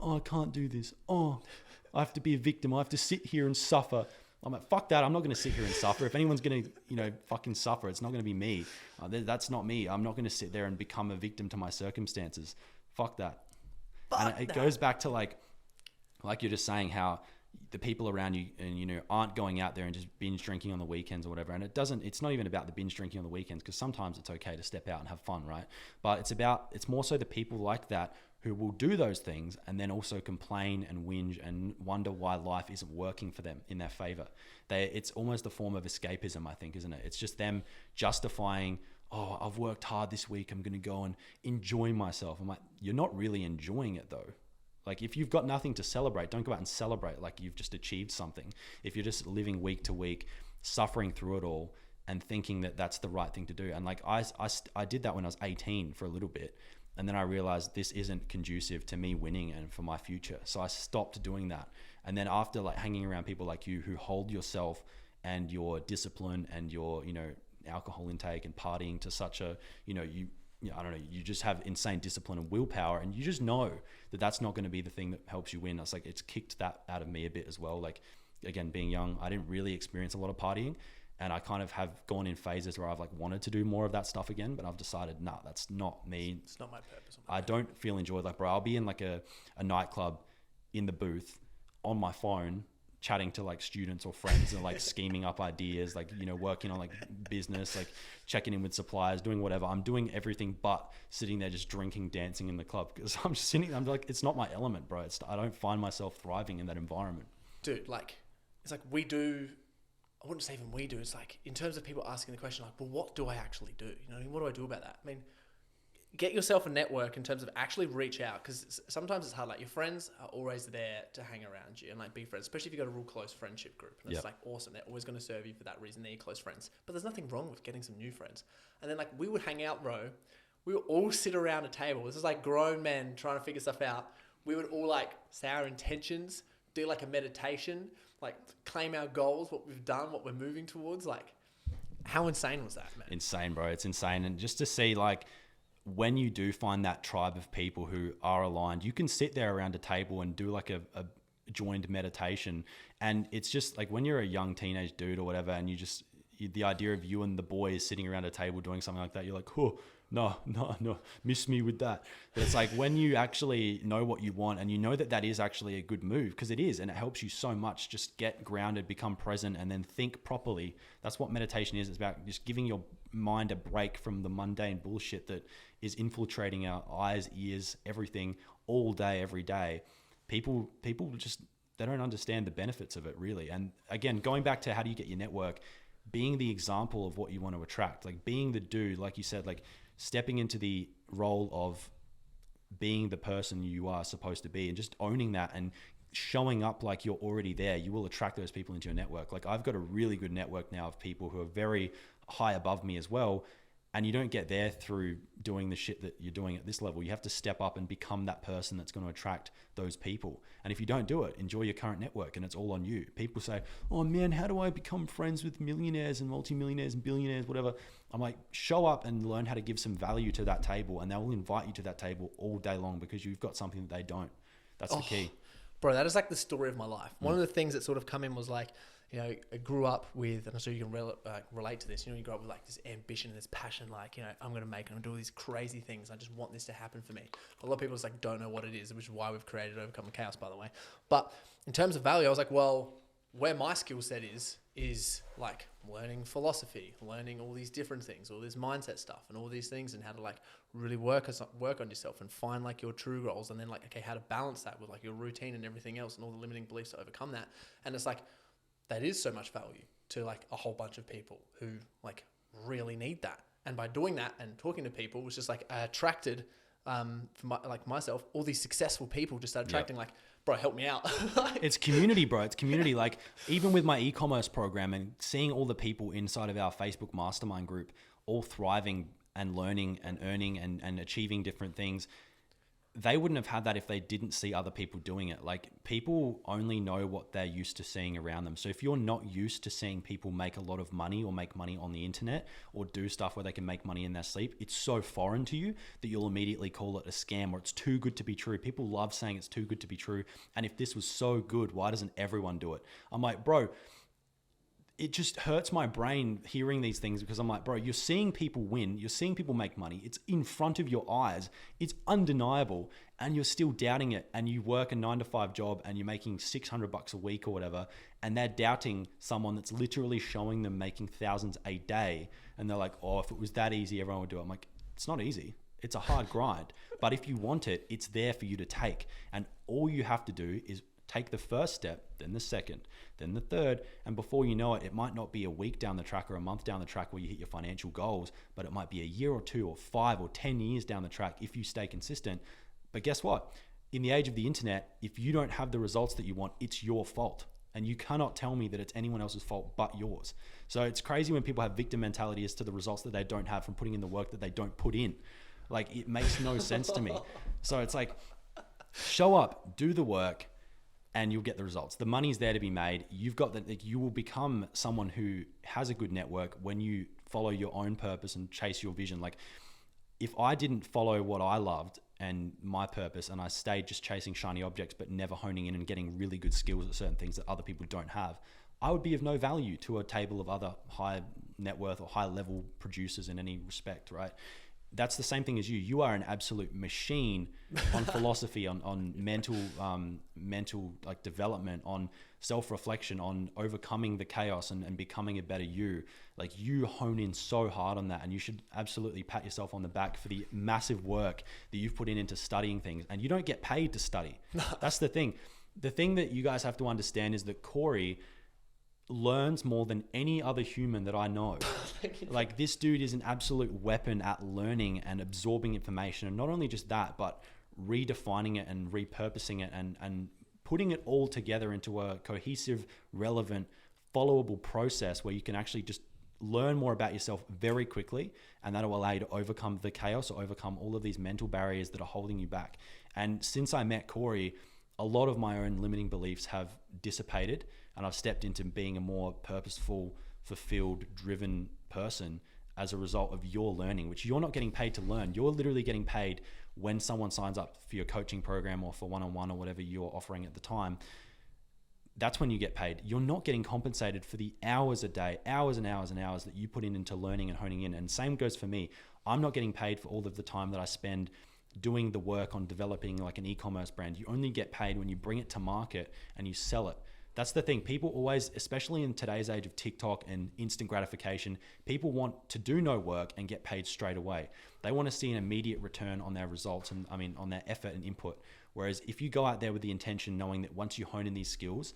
I can't do this. Oh, I have to be a victim. I have to sit here and suffer. I'm like, fuck that. I'm not going to sit here and suffer. If anyone's going to, fucking suffer, it's not going to be me. That's not me. I'm not going to sit there and become a victim to my circumstances. Fuck that. And it goes back to like you're just saying, how the people around you and, aren't going out there and just binge drinking on the weekends or whatever. And it's not even about the binge drinking on the weekends, because sometimes it's okay to step out and have fun, right? But it's more so the people like that who will do those things and then also complain and whinge and wonder why life isn't working for them in their favor. It's almost a form of escapism, I think, isn't it? It's just them justifying, oh, I've worked hard this week, I'm going to go and enjoy myself. I'm like, you're not really enjoying it though. Like, if you've got nothing to celebrate, don't go out and celebrate like you've just achieved something. If you're just living week to week, suffering through it all and thinking that that's the right thing to do. And like, I did that when I was 18 for a little bit. And then I realized this isn't conducive to me winning and for my future. So I stopped doing that. And then after like hanging around people like you who hold yourself and your discipline and your, alcohol intake and partying to such a, I don't know, you just have insane discipline and willpower, and you just know that that's not going to be the thing that helps you win. It's like, it's kicked that out of me a bit as well. Like, again, being young, I didn't really experience a lot of partying. And I kind of have gone in phases where I've like wanted to do more of that stuff again, but I've decided, nah, that's not me. It's not my purpose. I don't feel enjoyed. Like, bro, I'll be in like a nightclub in the booth on my phone, chatting to like students or friends and like scheming up ideas, like, working on like business, like checking in with suppliers, doing whatever. I'm doing everything but sitting there just drinking, dancing in the club, because I'm just sitting, I'm like, it's not my element, bro. I don't find myself thriving in that environment. Dude, like, it's like I wouldn't say even we do. It's like, in terms of people asking the question, like, well, what do I actually do? What do I do about that? I mean, get yourself a network in terms of actually reach out, because sometimes it's hard. Like, your friends are always there to hang around you and like be friends, especially if you've got a real close friendship group. And it's like awesome. They're always going to serve you for that reason. They're your close friends. But there's nothing wrong with getting some new friends. And then like, we would hang out, bro. We would all sit around a table. This is like grown men trying to figure stuff out. We would all like say our intentions, do like a meditation, like claim our goals, what we've done, what we're moving towards. Like, how insane was that, man? Insane, bro. It's insane. And just to see like when you do find that tribe of people who are aligned, you can sit there around a table and do like a joined meditation. And it's just like when you're a young teenage dude or whatever, and the idea of you and the boys sitting around a table doing something like that, you're like, oh, no, miss me with that. But it's like when you actually know what you want and you know that that is actually a good move, because it is, and it helps you so much. Just get grounded, become present, and then think properly. That's what meditation is. It's about just giving your mind a break from the mundane bullshit that is infiltrating our eyes, ears, everything all day, every day. People just, they don't understand the benefits of it really. And again, going back to how do you get your network, being the example of what you want to attract, like being the dude, like you said, like stepping into the role of being the person you are supposed to be and just owning that and showing up like you're already there, you will attract those people into your network. Like I've got a really good network now of people who are very high above me as well. And you don't get there through doing the shit that you're doing at this level. You have to step up and become that person that's going to attract those people. And if you don't do it, enjoy your current network and it's all on you. People say, oh man, how do I become friends with millionaires and multimillionaires and billionaires, whatever? I'm like, show up and learn how to give some value to that table, and they will invite you to that table all day long because you've got something that they don't. That's the key. Bro, that is like the story of my life. One of the things that sort of come in was like, you know, I grew up with, and I'm sure you can relate to this, you know, you grow up with like this ambition and this passion, like, you know, I'm going to do all these crazy things. I just want this to happen for me. A lot of people just like don't know what it is, which is why we've created Overcome the Chaos, by the way. But in terms of value, I was like, well, where my skill set is like learning philosophy, learning all these different things, all this mindset stuff and all these things, and how to like really work on yourself and find like your true goals. And then like, okay, how to balance that with like your routine and everything else and all the limiting beliefs to overcome that. And it's like, that is so much value to like a whole bunch of people who like really need that. And by doing that and talking to people, it was just like I attracted, for myself, all these successful people just started attracting like, bro, help me out. It's community, bro. It's community. Like even with my e-commerce program and seeing all the people inside of our Facebook mastermind group, all thriving and learning and earning and achieving different things, they wouldn't have had that if they didn't see other people doing it. Like people only know what they're used to seeing around them. So if you're not used to seeing people make a lot of money or make money on the internet or do stuff where they can make money in their sleep, it's so foreign to you that you'll immediately call it a scam or it's too good to be true. People love saying it's too good to be true. And if this was so good, why doesn't everyone do it? I'm like, bro, it just hurts my brain hearing these things because I'm like, bro, you're seeing people win. You're seeing people make money. It's in front of your eyes. It's undeniable. And you're still doubting it. And you work a 9-to-5 job and you're making $600 a week or whatever. And they're doubting someone that's literally showing them making thousands a day. And they're like, oh, if it was that easy, everyone would do it. I'm like, it's not easy. It's a hard grind. But if you want it, it's there for you to take. And all you have to do is take the first step, then the second, then the third, and before you know it, it might not be a week down the track or a month down the track where you hit your financial goals, but it might be a year or 2 or 5 or 10 years down the track if you stay consistent. But guess what? In the age of the internet, if you don't have the results that you want, it's your fault. And you cannot tell me that it's anyone else's fault but yours. So it's crazy when people have victim mentality as to the results that they don't have from putting in the work that they don't put in. Like it makes no sense to me. So it's like, show up, do the work, and you'll get the results. The money's there to be made. You've got that. Like, you will become someone who has a good network when you follow your own purpose and chase your vision. Like if I didn't follow what I loved and my purpose and I stayed just chasing shiny objects, but never honing in and getting really good skills at certain things that other people don't have, I would be of no value to a table of other high net worth or high level producers in any respect, right? That's the same thing as you. You are an absolute machine on philosophy, on mental like development, on self-reflection, on overcoming the chaos and becoming a better you. Like you hone in so hard on that, and you should absolutely pat yourself on the back for the massive work that you've put into studying things. And you don't get paid to study. That's the thing. The thing that you guys have to understand is that Corey learns more than any other human that I know. Like this dude is an absolute weapon at learning and absorbing information. And not only just that, but redefining it and repurposing it and putting it all together into a cohesive, relevant, followable process where you can actually just learn more about yourself very quickly. And that'll allow you to overcome the chaos or overcome all of these mental barriers that are holding you back. And since I met Corey, a lot of my own limiting beliefs have dissipated, and I've stepped into being a more purposeful, fulfilled, driven person. as a result of your learning, which you're not getting paid to learn. You're literally getting paid when someone signs up for your coaching program or for one-on-one or whatever you're offering at the time. That's when you get paid. You're not getting compensated for the hours a day, hours and hours and hours that you put into learning and honing in. And same goes for me. I'm not getting paid for all of the time that I spend doing the work on developing like an e-commerce brand. You only get paid when you bring it to market and you sell it. That's the thing. People always, especially in today's age of TikTok and instant gratification, people want to do no work and get paid straight away. They want to see an immediate return on their results and on their effort and input. Whereas if you go out there with the intention, knowing that once you hone in these skills,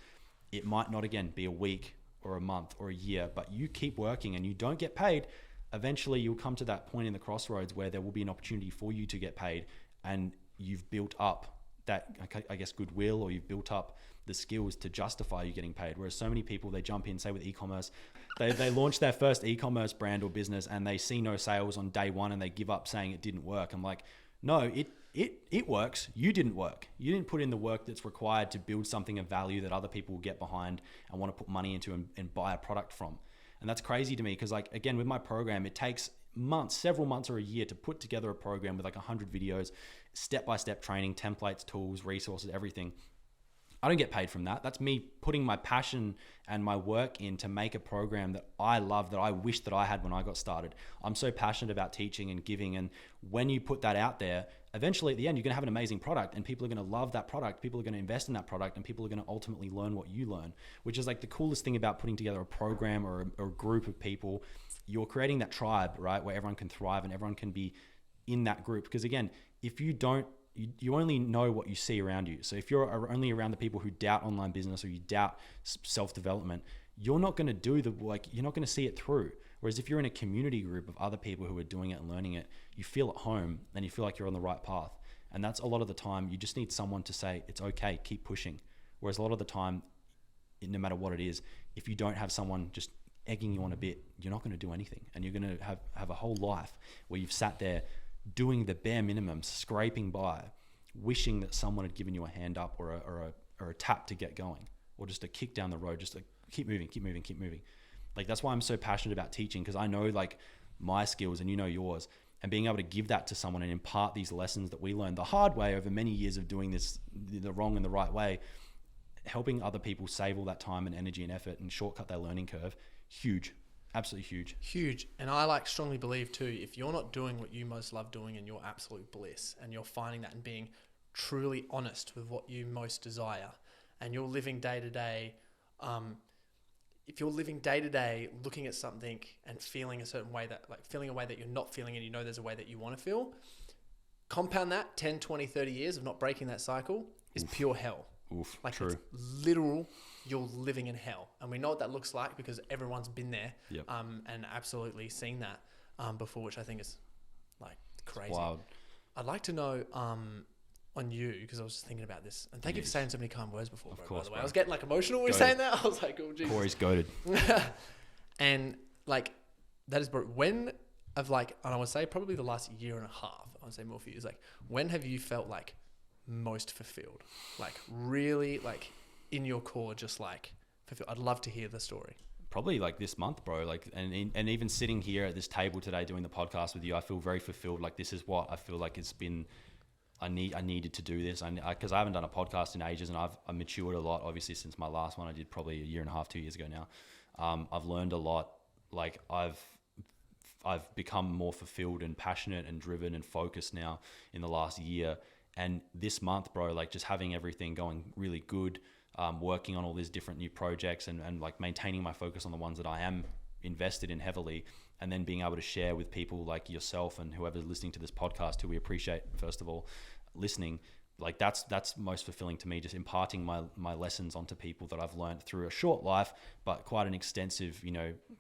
it might not again be a week or a month or a year, but you keep working and you don't get paid, eventually you'll come to that point in the crossroads where there will be an opportunity for you to get paid, and you've built up that, I guess, goodwill, or you've built up the skills to justify you getting paid. Whereas so many people, they jump in, say with e-commerce, they launch their first e-commerce brand or business and they see no sales on day one and they give up saying it didn't work. I'm like, no, it works. You didn't work. You didn't put in the work that's required to build something of value that other people will get behind and want to put money into and buy a product from. And that's crazy to me because, like, again, with my program, it takes months, several months or a year to put together a program with like 100 videos, step-by-step training, templates, tools, resources, everything. I don't get paid from that. That's me putting my passion and my work in to make a program that I love, that I wish that I had when I got started. I'm so passionate about teaching and giving. And when you put that out there, eventually at the end, you're going to have an amazing product and people are going to love that product. People are going to invest in that product and people are going to ultimately learn what you learn, which is like the coolest thing about putting together a program or a group of people. You're creating that tribe, right? Where everyone can thrive and everyone can be in that group. Because again, if you don't, you only know what you see around you. So if you're only around the people who doubt online business or you doubt self-development, you're not going to do you're not going to see it through. Whereas if you're in a community group of other people who are doing it and learning it, you feel at home and you feel like you're on the right path. And that's a lot of the time, you just need someone to say, it's okay, keep pushing. Whereas a lot of the time, no matter what it is, if you don't have someone just egging you on a bit, you're not going to do anything. And you're going to have a whole life where you've sat there doing the bare minimum, scraping by, wishing that someone had given you a hand up or a tap to get going, or just a kick down the road, just to keep moving. Like, that's why I'm so passionate about teaching, because I know like my skills and you know yours, and being able to give that to someone and impart these lessons that we learned the hard way over many years of doing this the wrong and the right way, helping other people save all that time and energy and effort and shortcut their learning curve. Huge. Absolutely huge. And I strongly believe too, if you're not doing what you most love doing in your absolute bliss, and you're finding that and being truly honest with what you most desire, and you're living day to day, if you're living day to day looking at something and feeling a certain way, that like feeling a way that you're not feeling and you know there's a way that you want to feel, compound that 10, 20, 30 years of not breaking that cycle is pure hell. Like, true. It's literal, you're living in hell. And we know what that looks like because everyone's been there. Yep. And absolutely seen that before, which I think is like crazy. Wild. I'd like to know on you, because I was just thinking about this. And thank you for saying so many kind words before, bro, by the way. Bro. I was getting like emotional when we were saying that. I was like, oh, Jesus. Corey's goated. And like, that is, bro, when of like, and I would say probably the last year and a half, I would say more for you, is like, when have you felt like most fulfilled, like really like in your core, just like fulfilled? I'd love to hear the story. Probably like this month, bro. Like, and even sitting here at this table today doing the podcast with you, I feel very fulfilled. Like, this is what I feel like it's been. I needed to do this. Because I haven't done a podcast in ages, and I've matured a lot. Obviously, since my last one, I did probably a year and a half, 2 years ago now. I've learned a lot. Like, I've become more fulfilled and passionate and driven and focused now in the last year. And this month, bro, like just having everything going really good, working on all these different new projects and like maintaining my focus on the ones that I am invested in heavily, and then being able to share with people like yourself and whoever's listening to this podcast, who we appreciate, first of all, listening. Like, that's most fulfilling to me, just imparting my lessons onto people that I've learned through a short life, but quite an extensive,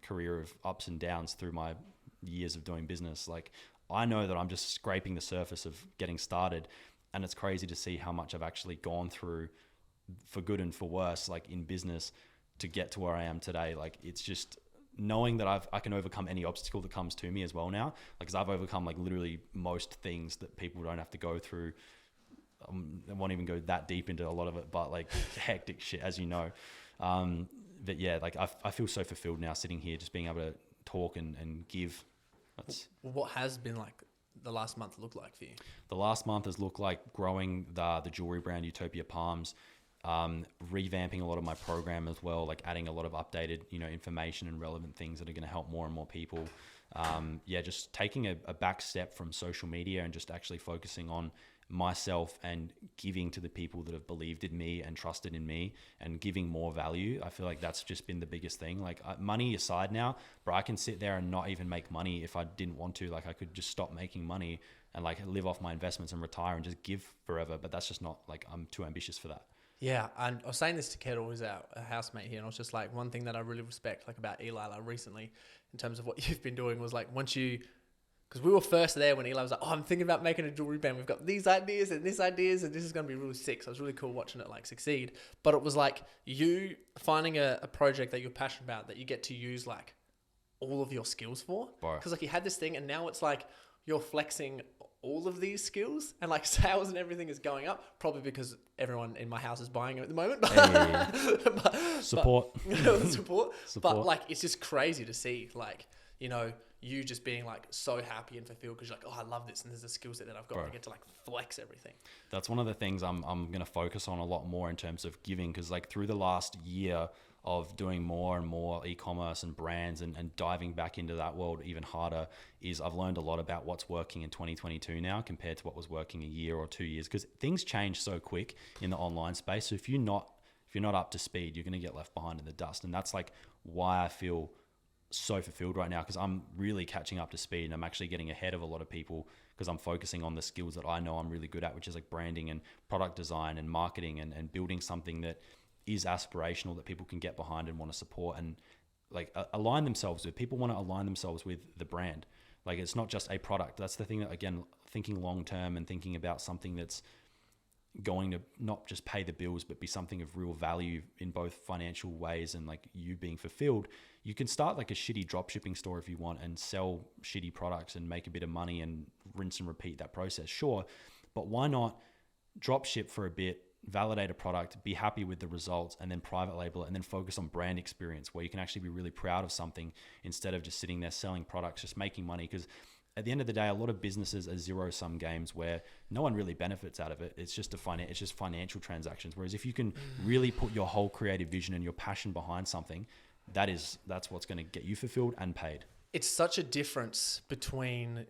career of ups and downs through my years of doing business. Like, I know that I'm just scraping the surface of getting started. And it's crazy to see how much I've actually gone through, for good and for worse, like in business, to get to where I am today. Like, it's just knowing that I can overcome any obstacle that comes to me as well now. Like, because I've overcome like literally most things that people don't have to go through. I won't even go that deep into a lot of it, but like hectic shit, as you know. But yeah, like I feel so fulfilled now sitting here, just being able to talk and give That's What has been like the last month look like for you? the last month has looked like growing the jewelry brand Utopia Palms, revamping a lot of my program as well, like adding a lot of updated, information and relevant things that are going to help more and more people. Just taking a back step from social media and just actually focusing on myself and giving to the people that have believed in me and trusted in me and giving more value. I feel like that's just been the biggest thing. Like money aside now, bro, I can sit there and not even make money if I didn't want to. Like I could just stop making money and like live off my investments and retire and just give forever. But that's just not, like, I'm too ambitious for that. Yeah, and I was saying this to Kettle, who's our housemate here, and I was just like, one thing that I really respect, like about Eli, like recently, in terms of what you've been doing, was like because we were first there when Eli was like, oh, I'm thinking about making a jewelry band. We've got these ideas and this is going to be really sick. So it was really cool watching it like succeed. But it was like you finding a project that you're passionate about that you get to use like all of your skills for. Because like you had this thing and now it's like you're flexing all of these skills and like sales and everything is going up, probably because everyone in my house is buying it at the moment. Support. Support. But like, it's just crazy to see like, you just being like so happy and fulfilled because you're like, oh, I love this. And there's a skill set that I've got. I get to like flex everything. That's one of the things I'm going to focus on a lot more in terms of giving. Cause like through the last year of doing more and more e-commerce and brands and diving back into that world even harder, is I've learned a lot about what's working in 2022 now compared to what was working a year or 2 years. Cause things change so quick in the online space. So if you're not up to speed, you're going to get left behind in the dust. And that's like why I feel so fulfilled right now, because I'm really catching up to speed and I'm actually getting ahead of a lot of people because I'm focusing on the skills that I know I'm really good at, which is like branding and product design and marketing and building something that is aspirational that people can get behind and want to support and like align themselves with. People want to align themselves with the brand. Like it's not just a product. That's the thing that, again, thinking long term and thinking about something that's going to not just pay the bills but be something of real value in both financial ways and like you being fulfilled. You can start like a shitty drop shipping store if you want and sell shitty products and make a bit of money and rinse and repeat that process, sure, but why not drop ship for a bit, validate a product, be happy with the results, and then private label it and then focus on brand experience where you can actually be really proud of something instead of just sitting there selling products, just making money. Because at the end of the day, a lot of businesses are zero-sum games where no one really benefits out of it. It's just it's just financial transactions. Whereas if you can really put your whole creative vision and your passion behind something, that's what's going to get you fulfilled and paid. It's such a difference between,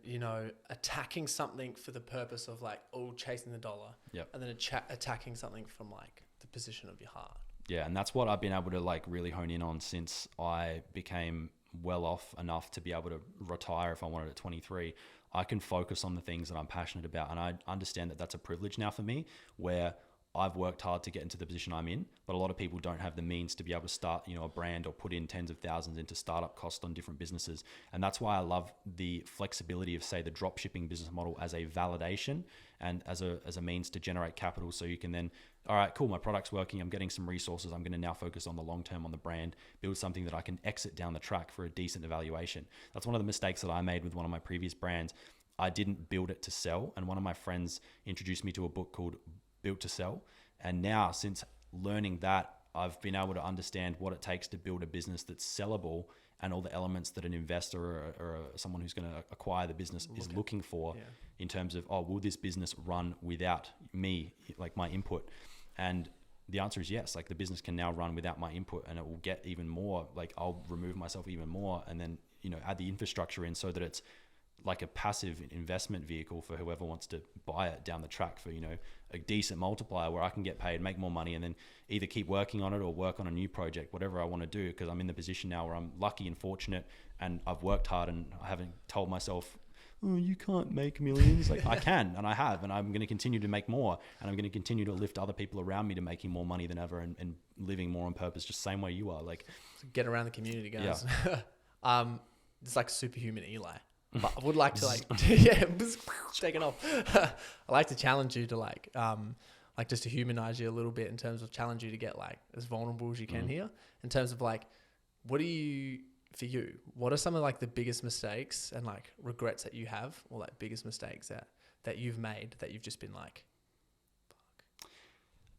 attacking something for the purpose of like, chasing the dollar, and then attacking something from like the position of your heart. Yeah, and that's what I've been able to like really hone in on since I became well off enough to be able to retire if I wanted at 23. I can focus on the things that I'm passionate about. And I understand that that's a privilege now for me, where I've worked hard to get into the position I'm in, but a lot of people don't have the means to be able to start, a brand or put in tens of thousands into startup costs on different businesses. And that's why I love the flexibility of, say, the drop shipping business model as a validation and as a means to generate capital. So you can then, all right, cool, my product's working, I'm getting some resources, I'm going to now focus on the long term on the brand, build something that I can exit down the track for a decent evaluation. That's one of the mistakes that I made with one of my previous brands. I didn't build it to sell. And one of my friends introduced me to a book called Built to Sell. And now, since learning that, I've been able to understand what it takes to build a business that's sellable and all the elements that an investor or someone who's going to acquire the business is looking for in terms of, will this business run without me, like my input? And the answer is yes. Like the business can now run without my input and it will get even more, like I'll remove myself even more and then, add the infrastructure in so that it's like a passive investment vehicle for whoever wants to buy it down the track for, a decent multiplier where I can get paid, make more money, and then either keep working on it or work on a new project, whatever I want to do, because I'm in the position now where I'm lucky and fortunate and I've worked hard and I haven't told myself, you can't make millions. Like I can, and I have, and I'm going to continue to make more, and I'm going to continue to lift other people around me to making more money than ever and living more on purpose, just the same way you are. Like get around the community, guys. Yeah. It's like superhuman Eli. But I would like to taking off. I like to challenge you to like just to humanize you a little bit in terms of challenge you to get like as vulnerable as you can here in terms of like, what are some of like the biggest mistakes and like regrets that you have, or like biggest mistakes that you've made that you've just been like, fuck?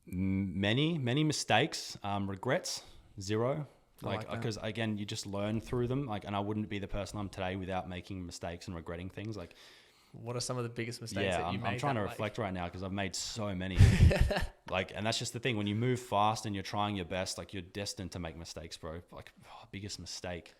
Many mistakes, regrets, zero. Like, because again, you just learn through them. Like, and I wouldn't be the person I'm today without making mistakes and regretting things. Like, what are some of the biggest mistakes that you made? I'm trying to reflect right now because I've made so many. Like, and that's just the thing. When you move fast and you're trying your best, like you're destined to make mistakes, bro. Like, biggest mistake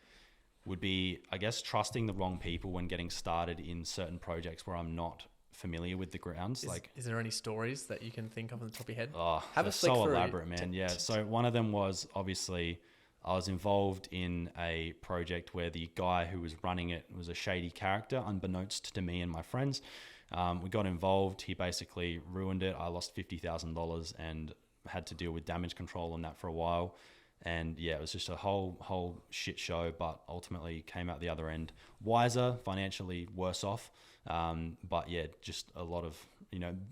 would be, I guess, trusting the wrong people when getting started in certain projects where I'm not familiar with the grounds. Is there any stories that you can think of on the top of your head? Oh, Have a flick so through. Elaborate, man. Yeah. So one of them was obviously I was involved in a project where the guy who was running it was a shady character, unbeknownst to me and my friends. We got involved. He basically ruined it. I lost $50,000 and had to deal with damage control on that for a while. And yeah, it was just a whole shit show, but ultimately came out the other end wiser, financially worse off. But yeah, just a lot of,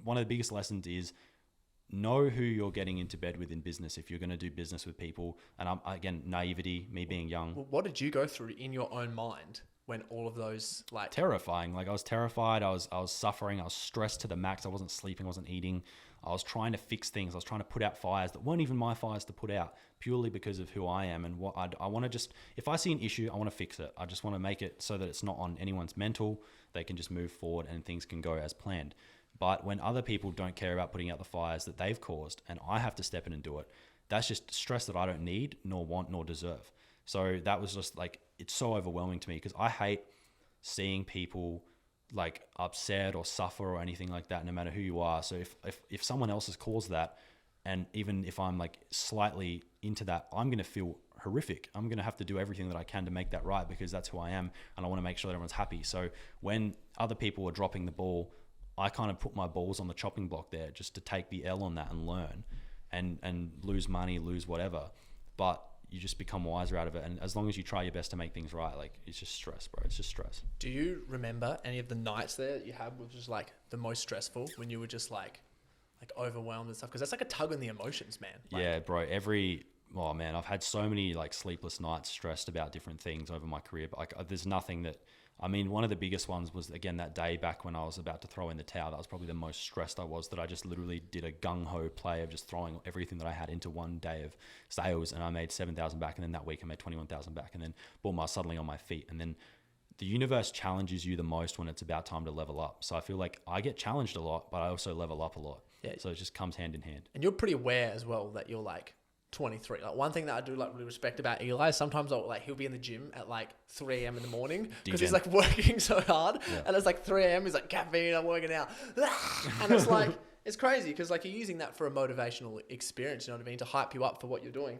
one of the biggest lessons is know who you're getting into bed with in business if you're going to do business with people. And again, naivety, me being young. Well, what did you go through in your own mind when all of those terrifying? Like I was terrified. I was suffering. I was stressed to the max. I wasn't sleeping. I wasn't eating. I was trying to fix things. I was trying to put out fires that weren't even my fires to put out, purely because of who I am and what I want to just, if I see an issue, I want to fix it. I just want to make it so that it's not on anyone's mental. They can just move forward and things can go as planned. But when other people don't care about putting out the fires that they've caused and I have to step in and do it, that's just stress that I don't need, nor want, nor deserve. So that was just like, it's so overwhelming to me because I hate seeing people like upset or suffer or anything like that, no matter who you are. So if someone else has caused that, and even if I'm like slightly into that, I'm going to feel horrific. I'm going to have to do everything that I can to make that right because that's who I am. And I want to make sure that everyone's happy. So when other people are dropping the ball, I kind of put my balls on the chopping block there just to take the L on that and learn and lose money, lose whatever. But you just become wiser out of it. And as long as you try your best to make things right, like it's just stress, bro. It's just stress. Do you remember any of the nights there that you had which was like the most stressful when you were just like overwhelmed and stuff? Because that's like a tug on the emotions, man. Yeah, bro. Oh man, I've had so many like sleepless nights stressed about different things over my career. But like there's nothing that, I mean, one of the biggest ones was, again, that day back when I was about to throw in the towel. That was probably the most stressed I was, that I just literally did a gung-ho play of just throwing everything that I had into one day of sales, and I made 7,000 back, and then that week I made 21,000 back, and then boom, I was suddenly on my feet. And then the universe challenges you the most when it's about time to level up. So I feel like I get challenged a lot, but I also level up a lot. Yeah. So it just comes hand in hand. And you're pretty aware as well that you're like 23. Like one thing that I do like really respect about Eli is sometimes he'll be in the gym at like 3 a.m. in the morning because he's like working so hard, and it's like 3 a.m. he's like, caffeine, I'm working out, and it's like it's crazy because like you're using that for a motivational experience, you know what I mean, to hype you up for what you're doing.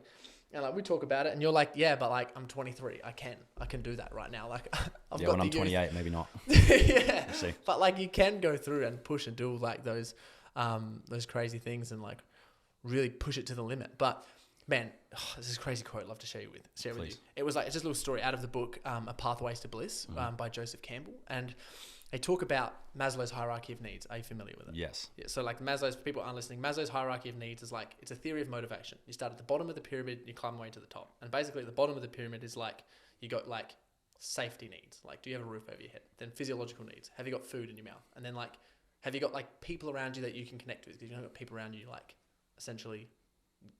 And like we talk about it, and you're like, yeah, but like I'm 23, I can do that right now. Like I've got when I'm 28, maybe not. Yeah, we'll see. But like you can go through and push and do like those crazy things and like really push it to the limit. But man, this is a crazy quote I'd love to share with you. It was like, it's just a little story out of the book, A Pathways to Bliss by Joseph Campbell. And they talk about Maslow's hierarchy of needs. Are you familiar with it? Yes. Yeah, so like for people aren't listening, Maslow's hierarchy of needs is like, it's a theory of motivation. You start at the bottom of the pyramid, you climb way to the top. And basically at the bottom of the pyramid is like, you got like safety needs. Like, do you have a roof over your head? Then physiological needs. Have you got food in your mouth? And then like, have you got like people around you that you can connect with? Because if you don't got people around you, like essentially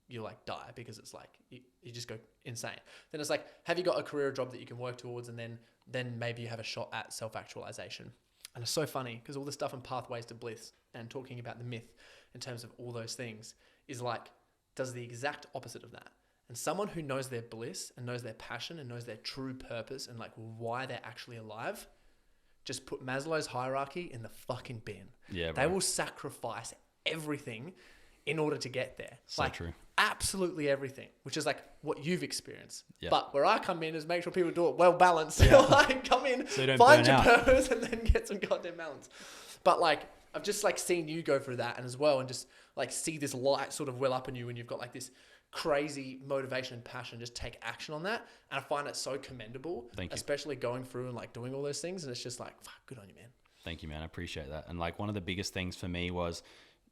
you like die because it's like you just go insane. Then it's like, have you got a career or job that you can work towards? And then maybe you have a shot at self-actualization. And it's so funny because all the stuff in Pathways to Bliss and talking about the myth in terms of all those things is like, does the exact opposite of that. And someone who knows their bliss and knows their passion and knows their true purpose and like why they're actually alive, just put Maslow's hierarchy in the fucking bin. Yeah, they will sacrifice everything in order to get there. So like, true. Absolutely everything, which is like what you've experienced. Yep. But where I come in is make sure people do it well balanced. Yeah. Like come in, so find your purpose and then get some goddamn balance. But like, I've just like seen you go through that and as well, and just like see this light sort of well up in you when you've got like this crazy motivation and passion, just take action on that. And I find it so commendable. Thank you. Especially going through and like doing all those things. And it's just like, fuck, good on you, man. Thank you, man. I appreciate that. And like one of the biggest things for me was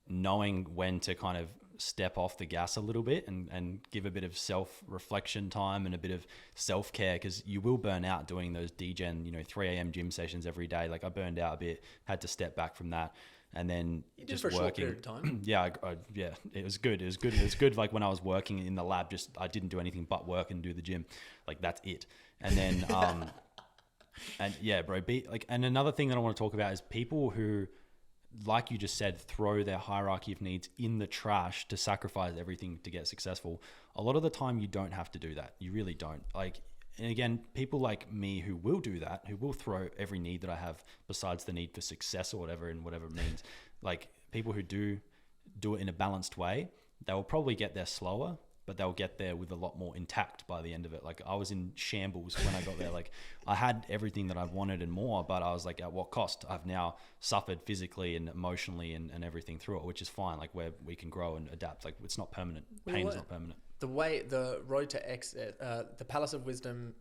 knowing when to kind of step off the gas a little bit and give a bit of self-reflection time and a bit of self-care, because you will burn out doing those degen 3 a.m. gym sessions every day. Like I burned out a bit, had to step back from that. and then You did just for a short working. period of time. Yeah, yeah, it was good. It was good. Like when I was working in the lab, just I didn't do anything but work and do the gym. Like that's it. And then, and yeah, bro. And another thing that I want to talk about is people who, like you just said, throw their hierarchy of needs in the trash to sacrifice everything to get successful. A lot of the time, you don't have to do that. You really don't. Like, and again, people like me who will do that, who will throw every need that I have besides the need for success or whatever, and whatever it means. Like people who do it in a balanced way, they will probably get there slower, but they'll get there with a lot more intact by the end of it. Like I was in shambles when I got there. Like I had everything that I wanted and more, but I was like, at what cost? I've now suffered physically and emotionally and everything through it, which is fine. Like where we can grow and adapt. Like it's not permanent. Pain is not permanent. The road to excess, the palace of wisdom,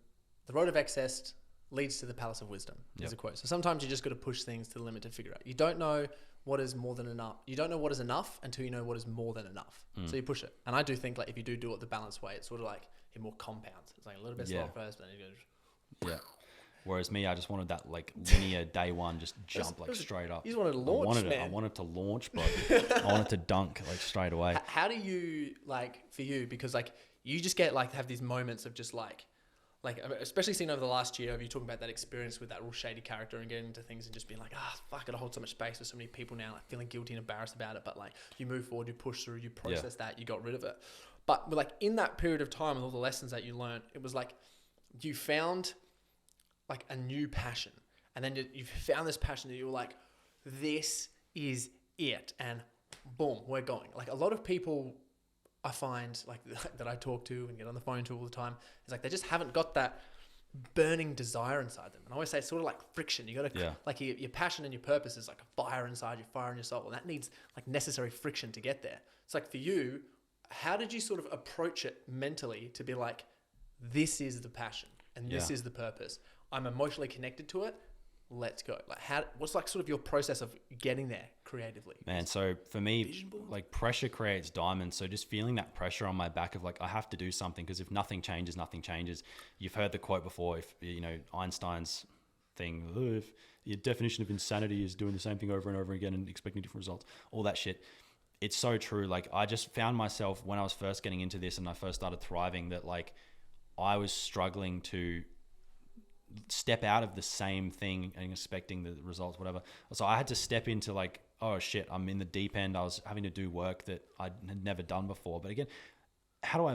the road of excess leads to the palace of wisdom. Is a quote. So sometimes you just got to push things to the limit to figure out. You don't know what is more than enough. You don't know what is enough until you know what is more than enough. So you push it. And I do think like if you do it the balanced way, it's sort of like it more compounds. It's like a little bit slow first, but then you go. Yeah. Whereas me, I just wanted that like linear day one, just jump straight up. You just wanted to launch, man. I wanted to launch, bro. I wanted to dunk like straight away. How do you like for you? Because like you just get like have these moments of just like especially seeing over the last year of you talking about that experience with that real shady character and getting into things and just being like, fuck, I gotta hold so much space with so many people now, like feeling guilty and embarrassed about it. But like you move forward, you push through, you process that, you got rid of it. But like in that period of time and all the lessons that you learned, it was like you found like a new passion. And then you found this passion that you were like, this is it. And boom, we're going. Like a lot of people I find like that I talk to and get on the phone to all the time, it's like they just haven't got that burning desire inside them. And I always say it's sort of like friction. You got to like your passion and your purpose is like a fire inside you, fire in your soul, and that needs like necessary friction to get there. It's like for you, how did you sort of approach it mentally to be like, this is the passion and this is the purpose. I'm emotionally connected to it. Let's go. Like what's like sort of your process of getting there creatively? Man, so for me, like pressure creates diamonds. So just feeling that pressure on my back of like, I have to do something because if nothing changes, nothing changes. You've heard the quote before, if you know, Einstein's thing, if your definition of insanity is doing the same thing over and over again and expecting different results, all that shit. It's so true. Like I just found myself when I was first getting into this and I first started thriving that like I was struggling to step out of the same thing and expecting the results, whatever. So I had to step into like, oh shit, I'm in the deep end. I was having to do work that I had never done before. But again, how do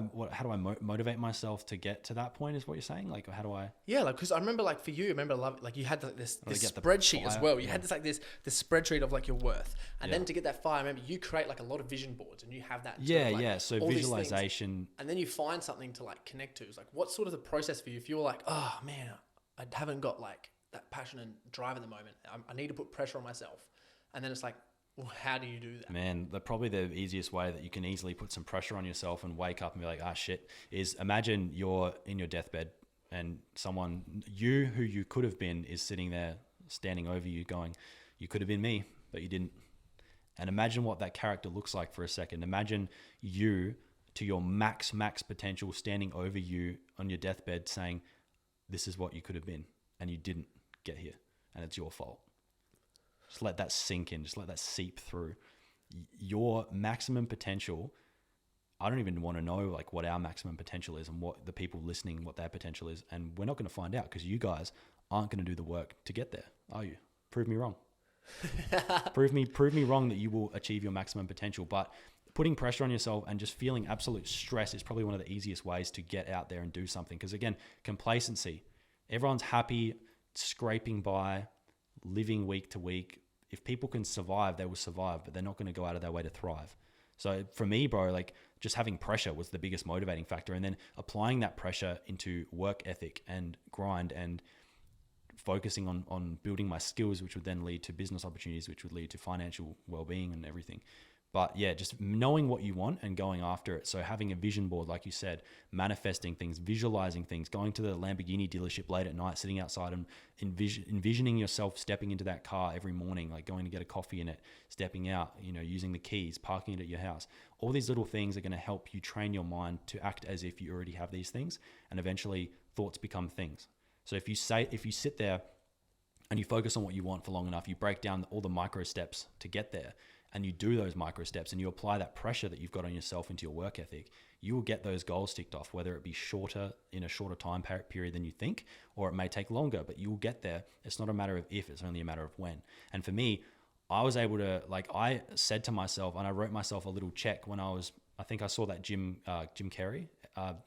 I motivate myself to get to that point is what you're saying? Like, how do I? Yeah, like, cause I remember like for you, I remember like you had this spreadsheet as well. You had this like this spreadsheet of like your worth. And then to get that fire, I remember you create like a lot of vision boards and you have that. So visualization. And then you find something to like connect to. It's like, what's sort of the process for you? If you're like, oh man, I haven't got like that passion and drive at the moment. I need to put pressure on myself. And then it's like, well, how do you do that? Man, probably the easiest way that you can easily put some pressure on yourself and wake up and be like, shit, is imagine you're in your deathbed and someone, you who you could have been is sitting there standing over you going, you could have been me, but you didn't. And imagine what that character looks like for a second. Imagine you to your max potential standing over you on your deathbed saying, this is what you could have been and you didn't get here and it's your fault. Just let that sink in. Just let that seep through. Your maximum potential, I don't even want to know like what our maximum potential is and what the people listening, what their potential is. And we're not going to find out because you guys aren't going to do the work to get there, are you? Prove me wrong. prove me wrong that you will achieve your maximum potential. But putting pressure on yourself and just feeling absolute stress is probably one of the easiest ways to get out there and do something. Because again, complacency, everyone's happy, scraping by, living week to week. If people can survive, they will survive, but they're not going to go out of their way to thrive. So for me, bro, like just having pressure was the biggest motivating factor. And then applying that pressure into work ethic and grind and focusing on building my skills, which would then lead to business opportunities, which would lead to financial well-being and everything. But yeah, just knowing what you want and going after it. So having a vision board, like you said, manifesting things, visualizing things, going to the Lamborghini dealership late at night, sitting outside and envisioning yourself stepping into that car every morning, like going to get a coffee in it, stepping out, you know, using the keys, parking it at your house. All these little things are going to help you train your mind to act as if you already have these things, and eventually thoughts become things. So if you sit there and you focus on what you want for long enough, you break down all the micro steps to get there, and you do those micro steps and you apply that pressure that you've got on yourself into your work ethic, you will get those goals ticked off, whether it be in a shorter time period than you think, or it may take longer, but you will get there. It's not a matter of if, it's only a matter of when. And for me, I was able to, I said to myself, and I wrote myself a little check when I think I saw that Jim Carrey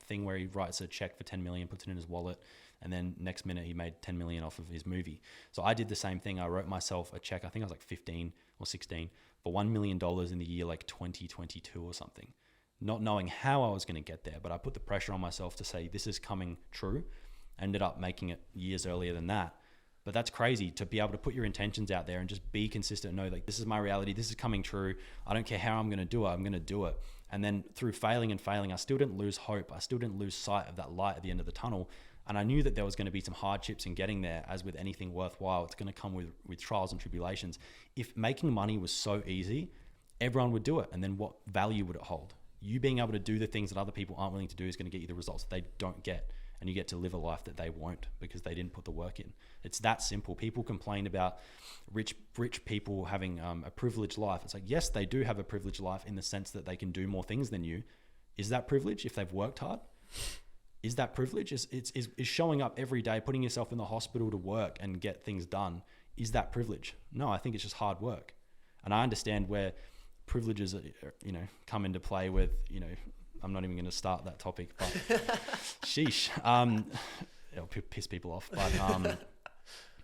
thing where he writes a check for 10 million, puts it in his wallet, and then next minute he made 10 million off of his movie. So I did the same thing. I wrote myself a check, I think I was like 15 or 16, for $1 million in the year like 2022 or something. Not knowing how I was going to get there, but I put the pressure on myself to say, this is coming true. Ended up making it years earlier than that. But that's crazy to be able to put your intentions out there and just be consistent and know, like, this is my reality. This is coming true. I don't care how I'm going to do it. I'm going to do it. And then through failing, I still didn't lose hope. I still didn't lose sight of that light at the end of the tunnel. And I knew that there was going to be some hardships in getting there. As with anything worthwhile, it's going to come with trials and tribulations. If making money was so easy, everyone would do it. And then what value would it hold? You being able to do the things that other people aren't willing to do is going to get you the results that they don't get. And you get to live a life that they won't because they didn't put the work in. It's that simple. People complain about rich people having a privileged life. It's like, yes, they do have a privileged life in the sense that they can do more things than you. Is that privilege if they've worked hard? Is that privilege? Is showing up every day, putting yourself in the hospital to work and get things done, is that privilege? No, I think it's just hard work. And I understand where privileges, come into play with, I'm not even going to start that topic, but sheesh, it'll piss people off. But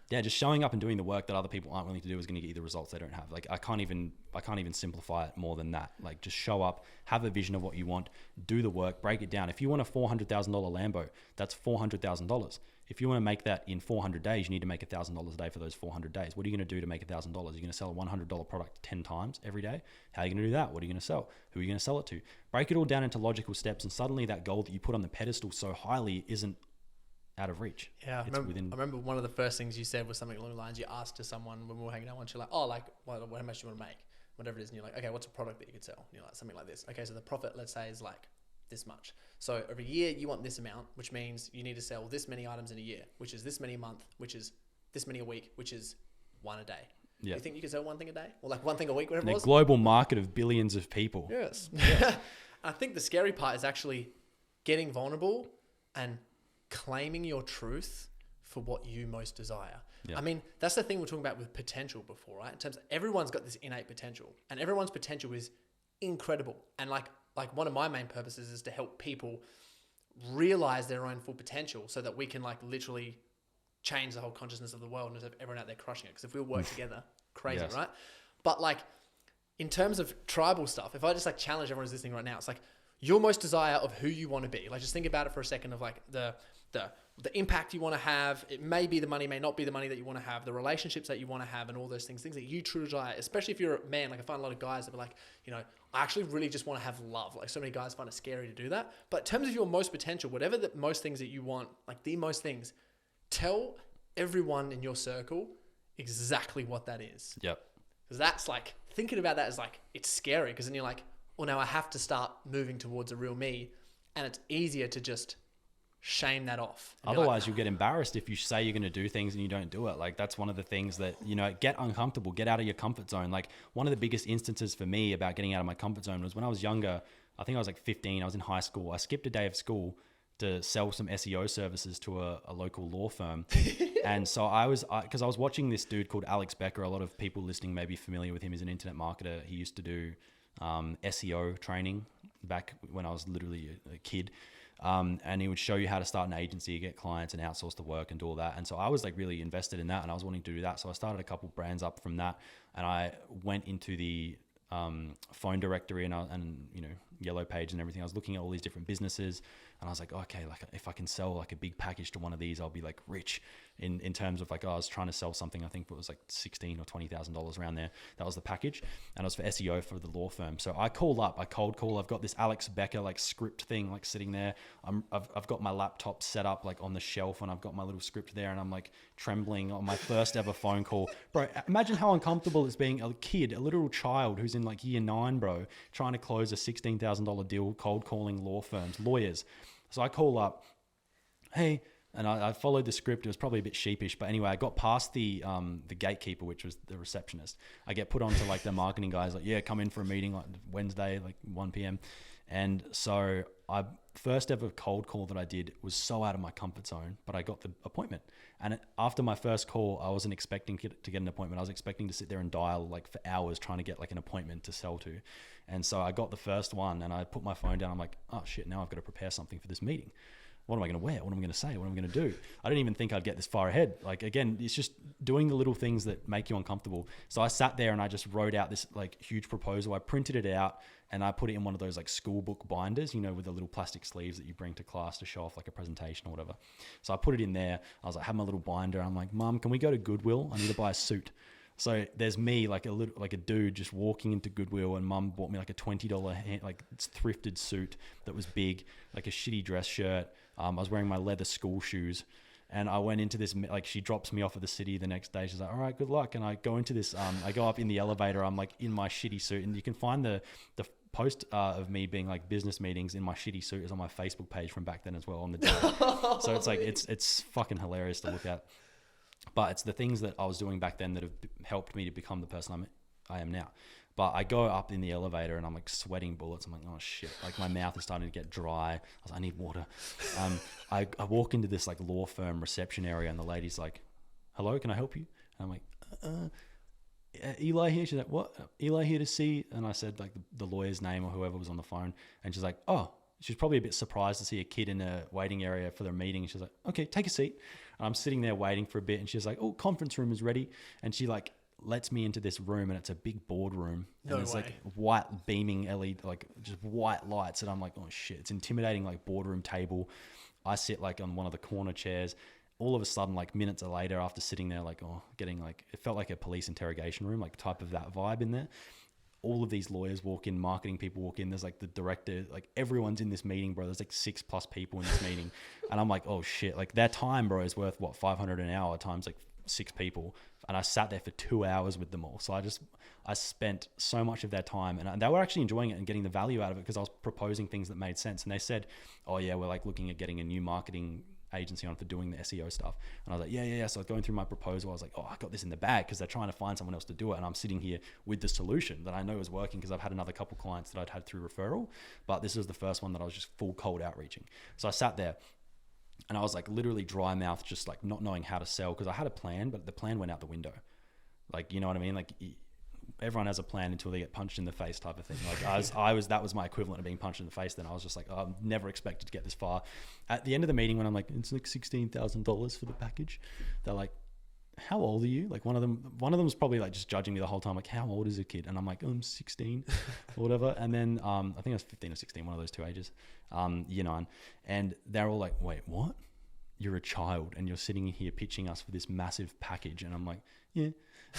yeah, just showing up and doing the work that other people aren't willing to do is going to get you the results they don't have. Like I can't even simplify it more than that. Like just show up, have a vision of what you want, do the work, break it down. If you want a $400,000 Lambo, that's $400,000. If you want to make that in 400 days, you need to make $1,000 a day for those 400 days. What are you going to do to make $1,000? You're going to sell a $100 product 10 times every day. How are you going to do that? What are you going to sell? Who are you going to sell it to? Break it all down into logical steps, and suddenly that goal that you put on the pedestal so highly isn't out of reach. Yeah, I remember one of the first things you said was something along the lines, you asked to someone when we were hanging out once, you're like, how much do you want to make? Whatever it is. And you're like, okay, what's a product that you could sell? And you're like, something like this. Okay, so the profit, let's say, is like this much. So every year you want this amount, which means you need to sell this many items in a year, which is this many a month, which is this many a week, which is one a day. Yeah. You think you could sell one thing a day? Or like one thing a week, whatever it was? In a global market of billions of people. Yes. I think the scary part is actually getting vulnerable and claiming your truth for what you most desire. Yeah. I mean, that's the thing we're talking about with potential before, right? In terms of everyone's got this innate potential, and everyone's potential is incredible. And like one of my main purposes is to help people realize their own full potential so that we can like literally change the whole consciousness of the world and have everyone out there crushing it. Because if we all work together, crazy, yes. Right? But like in terms of tribal stuff, if I just like challenge everyone who's listening right now, it's like your most desire of who you want to be. Like just think about it for a second of like the impact you want to have. It may be the money, may not be the money that you want to have, the relationships that you want to have, and all those things that you truly desire, especially if you're a man. Like I find a lot of guys that are like, I actually really just want to have love. Like so many guys find it scary to do that. But in terms of your most potential, whatever the most things that you want, like the most things, tell everyone in your circle exactly what that is. Yep. Because that's like, thinking about that is like, it's scary because then you're like, well, now I have to start moving towards a real me. And it's easier to just shame that off. Otherwise, you'll get embarrassed if you say you're going to do things and you don't do it. Like that's one of the things that, get uncomfortable, get out of your comfort zone. Like one of the biggest instances for me about getting out of my comfort zone was when I was younger. I think I was like 15. I was in high school. I skipped a day of school to sell some SEO services to a local law firm. And so because I was watching this dude called Alex Becker. A lot of people listening may be familiar with him. He's an internet marketer. He used to do SEO training back when I was literally a kid. And he would show you how to start an agency, get clients and outsource the work and do all that. And so I was like really invested in that and I was wanting to do that. So I started a couple brands up from that and I went into the phone directory and Yellow Page and everything. I was looking at all these different businesses and I was like, okay, like if I can sell like a big package to one of these, I'll be like rich in terms of like, I was trying to sell something. I think it was like $16,000 or $20,000 around there. That was the package. And it was for SEO for the law firm. So I cold call. I've got this Alex Becker like script thing, like sitting there. I've got my laptop set up like on the shelf and I've got my little script there and I'm like trembling on my first ever phone call. Bro, imagine how uncomfortable it's being a kid, a little child who's in like year 9, bro, trying to close a $16,000 deal, cold calling law firms, lawyers. So I call up, hey, And I followed the script. It was probably a bit sheepish, but anyway, I got past the gatekeeper, which was the receptionist. I get put onto like the marketing guys, like, yeah, come in for a meeting like Wednesday, like 1 p.m. And so first ever cold call that I did was so out of my comfort zone, but I got the appointment. And after my first call, I wasn't expecting to get an appointment. I was expecting to sit there and dial like for hours trying to get like an appointment to sell to. And so I got the first one and I put my phone down. I'm like, oh shit, now I've got to prepare something for this meeting. What am I going to wear? What am I going to say? What am I going to do? I didn't even think I'd get this far ahead. Like, again, it's just doing the little things that make you uncomfortable. So I sat there and I just wrote out this like huge proposal. I printed it out and I put it in one of those like school book binders, you know, with the little plastic sleeves that you bring to class to show off like a presentation or whatever. So I put it in there. I was like, have my little binder. I'm like, Mum, can we go to Goodwill? I need to buy a suit. So there's me, like a dude just walking into Goodwill, and Mum bought me like a $20 like thrifted suit that was big, like a shitty dress shirt. I was wearing my leather school shoes, and I went into this, like, she drops me off at the city the next day. She's like, all right, good luck. And I go into this, I go up in the elevator. I'm like in my shitty suit, and you can find the post of me being like business meetings in my shitty suit is on my Facebook page from back then as well on the day. So it's like, it's fucking hilarious to look at. But it's the things that I was doing back then that have helped me to become the person I am now. But I go up in the elevator and I'm like sweating bullets. I'm like, oh shit. Like my mouth is starting to get dry. I was like, I need water. I walk into this like law firm reception area and the lady's like, hello, can I help you? And I'm like, Eli here. She's like, what? Eli here to see. And I said like the lawyer's name or whoever was on the phone. And she's like, oh, she's probably a bit surprised to see a kid in a waiting area for their meeting. And she's like, okay, take a seat. And I'm sitting there waiting for a bit. And she's like, oh, conference room is ready. And she like lets me into this room, and it's a big boardroom. And there's like white beaming LED, like just white lights. And I'm like, oh shit, it's intimidating, like boardroom table. I sit like on one of the corner chairs. All of a sudden, like minutes later, after sitting there, like, oh, getting like, it felt like a police interrogation room, like type of that vibe in there. All of these lawyers walk in, marketing people walk in. There's like the director, like everyone's in this meeting, bro. There's like 6+ people in this meeting. And I'm like, oh shit, like their time, bro, is worth what, $500 an hour times like 6 people. And I sat there for 2 hours with them all. So I spent so much of their time, and they were actually enjoying it and getting the value out of it because I was proposing things that made sense. And they said, oh yeah, we're like looking at getting a new marketing agency on for doing the SEO stuff. And I was like, yeah. So I was going through my proposal. I was like, oh, I got this in the bag because they're trying to find someone else to do it. And I'm sitting here with the solution that I know is working because I've had another couple clients that I'd had through referral. But this was the first one that I was just full cold outreaching. So I sat there and I was like literally dry mouth, just like not knowing how to sell because I had a plan, but the plan went out the window. Like, you know what I mean? Like everyone has a plan until they get punched in the face type of thing. Like that was my equivalent of being punched in the face. Then I was just like, oh, I've never expected to get this far. At the end of the meeting, when I'm like, it's like $16,000 for the package. They're like, how old are you? Like one of them was probably like just judging me the whole time. Like, how old is a kid? And I'm like, I'm 16 or whatever. And then, I think I was 15 or 16, one of those two ages, year 9. And they're all like, wait, what? You're a child and you're sitting here pitching us for this massive package. And I'm like, yeah.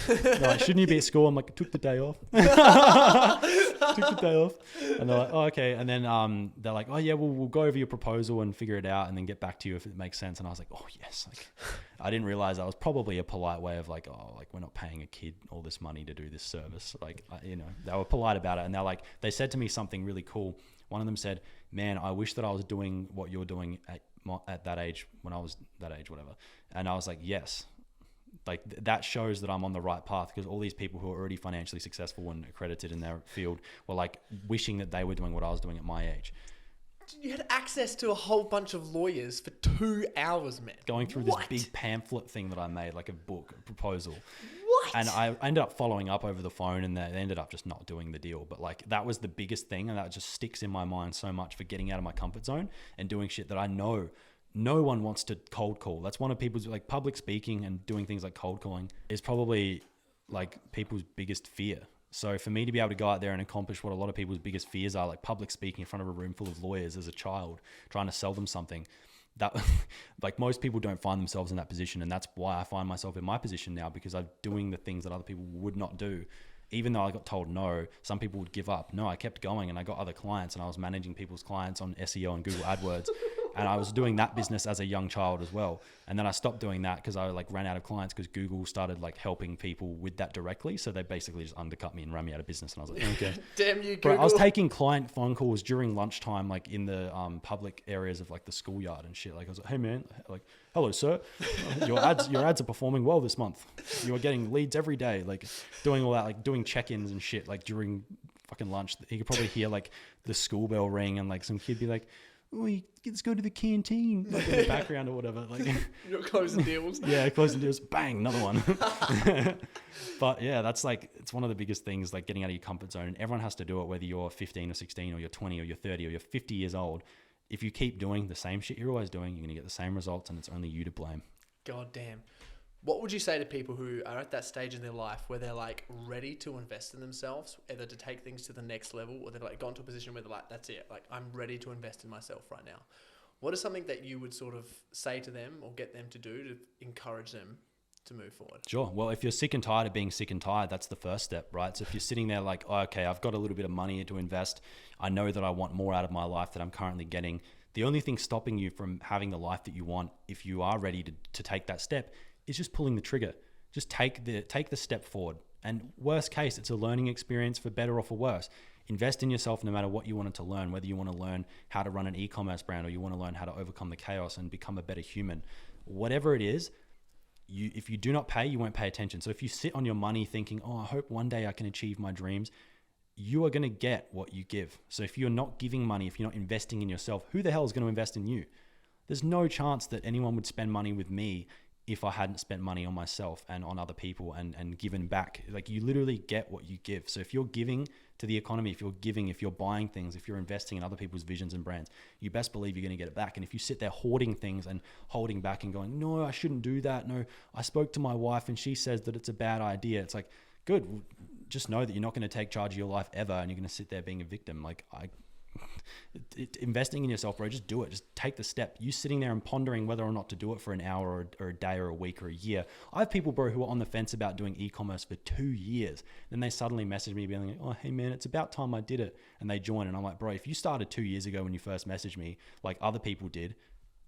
They're like, shouldn't you be at school? I'm like, took the day off. And they're like, oh, okay. And then they're like, oh yeah, we'll go over your proposal and figure it out and then get back to you if it makes sense. And I was like, oh yes. Like, I didn't realize that was probably a polite way of like, oh, like we're not paying a kid all this money to do this service. Like, you know, they were polite about it. And they're like, they said to me something really cool. One of them said, man, I wish that I was doing what you're doing at that age when I was that age, whatever. And I was like, yes. Like that shows that I'm on the right path because all these people who are already financially successful and accredited in their field were like wishing that they were doing what I was doing at my age. You had access to a whole bunch of lawyers for 2 hours, man. Going through this big pamphlet thing that I made, like a book, a proposal. What? And I ended up following up over the phone and they ended up just not doing the deal. But like that was the biggest thing and that just sticks in my mind so much for getting out of my comfort zone and doing shit that I know no one wants to cold call. That's one of people's like public speaking and doing things like cold calling is probably like people's biggest fear. So for me to be able to go out there and accomplish what a lot of people's biggest fears are, like public speaking in front of a room full of lawyers as a child, trying to sell them something that like most people don't find themselves in that position. And that's why I find myself in my position now because I'm doing the things that other people would not do. Even though I got told no, some people would give up. No, I kept going and I got other clients and I was managing people's clients on SEO and Google AdWords. And I was doing that business as a young child as well. And then I stopped doing that because I like ran out of clients because Google started like helping people with that directly. So they basically just undercut me and ran me out of business. And I was like, okay. Damn you, Bro, Google. I was taking client phone calls during lunchtime, like in the public areas of like the schoolyard and shit. Like I was like, hey man, like, hello sir, your ads are performing well this month. You are getting leads every day. Like doing all that, like doing check-ins and shit, like during fucking lunch. You could probably hear like the school bell ring and like some kid be like, oh, let's go to the canteen, like in the background or whatever. Like You're closing deals. yeah, closing deals, bang, another one. But yeah, that's like, it's one of the biggest things, like getting out of your comfort zone. And everyone has to do it, whether you're 15 or 16 or you're 20 or you're 30 or you're 50 years old. If you keep doing the same shit you're always doing, you're going to get the same results, and it's only you to blame. God damn. What would you say to people who are at that stage in their life where they're like ready to invest in themselves, either to take things to the next level, or they've like gone to a position where they're like, that's it, like I'm ready to invest in myself right now? What is something that you would sort of say to them or get them to do to encourage them to move forward? Sure. Well, if you're sick and tired of being sick and tired, that's the first step, right? So if you're sitting there like, oh, okay, I've got a little bit of money to invest. I know that I want more out of my life than I'm currently getting. The only thing stopping you from having the life that you want, if you are ready to take that step, is just pulling the trigger. Just take the step forward. And worst case, it's a learning experience for better or for worse. Invest in yourself no matter what you wanted to learn, whether you want to learn how to run an e-commerce brand or you want to learn how to overcome the chaos and become a better human. Whatever it is, if you do not pay, you won't pay attention. So if you sit on your money thinking, oh, I hope one day I can achieve my dreams, you are going to get what you give. So if you're not giving money, if you're not investing in yourself, who the hell is going to invest in you? There's no chance that anyone would spend money with me if I hadn't spent money on myself and on other people and given back. Like you literally get what you give. So if you're giving to the economy, if you're buying things, if you're investing in other people's visions and brands, you best believe you're going to get it back. And if you sit there hoarding things and holding back and going, no, I shouldn't do that. No, I spoke to my wife and she says that it's a bad idea. It's like, good. Just know that you're not going to take charge of your life ever. And you're going to sit there being a victim. Like investing in yourself, bro, just do it. Just take the step. You sitting there and pondering whether or not to do it for an hour or a day or a week or a year. I have people, bro, who are on the fence about doing e-commerce for 2 years. Then they suddenly message me being like, oh, hey man, it's about time I did it. And they join. And I'm like, bro, if you started 2 years ago when you first messaged me, like other people did,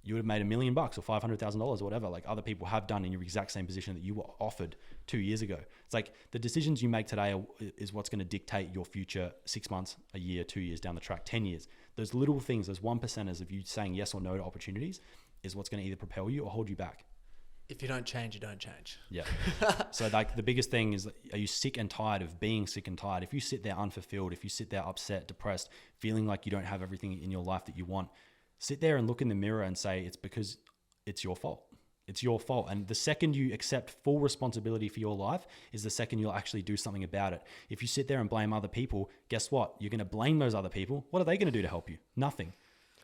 you would have made $1 million or $500,000 or whatever, like other people have done in your exact same position that you were offered 2 years ago. It's like the decisions you make today is what's going to dictate your future 6 months, a year, 2 years down the track, 10 years. Those little things, those 1%ers of you saying yes or no to opportunities is what's going to either propel you or hold you back. If you don't change, you don't change. Yeah. So like the biggest thing is, are you sick and tired of being sick and tired? If you sit there unfulfilled, if you sit there upset, depressed, feeling like you don't have everything in your life that you want, sit there and look in the mirror and say, it's because it's your fault. It's your fault. And the second you accept full responsibility for your life is the second you'll actually do something about it. If you sit there and blame other people, guess what? You're going to blame those other people. What are they going to do to help you? Nothing.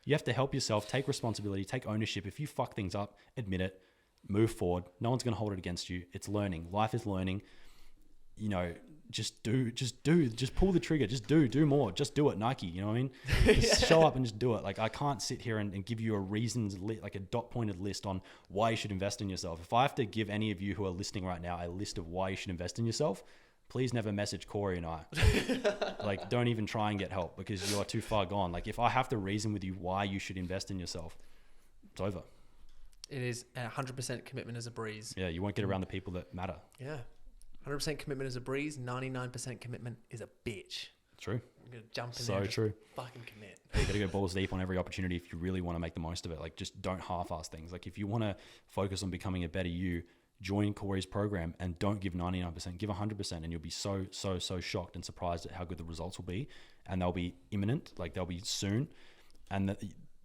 You have to help yourself, take responsibility, take ownership. If you fuck things up, admit it, move forward. No one's going to hold it against you. It's learning. Life is learning. You know, just pull the trigger, do more, just do it, Nike, you know what I mean? Just show up and just do it. Like I can't sit here and give you a reasons, like a dot pointed list on why you should invest in yourself. If I have to give any of you who are listening right now a list of why you should invest in yourself, please never message Corey and I. Like don't even try and get help because you are too far gone. Like if I have to reason with you why you should invest in yourself, it's over. It is 100% commitment is a breeze. Yeah, you won't get around the people that matter. Yeah. 100% commitment is a breeze. 99% commitment is a bitch. True. I'm going to jump in So there and true. just fucking commit. You got to go balls deep on every opportunity if you really want to make the most of it. Like just don't half-ass things. Like if you want to focus on becoming a better you, join Corey's program and don't give 99%, give 100%, and you'll be so shocked and surprised at how good the results will be. And they'll be imminent, like they'll be soon. And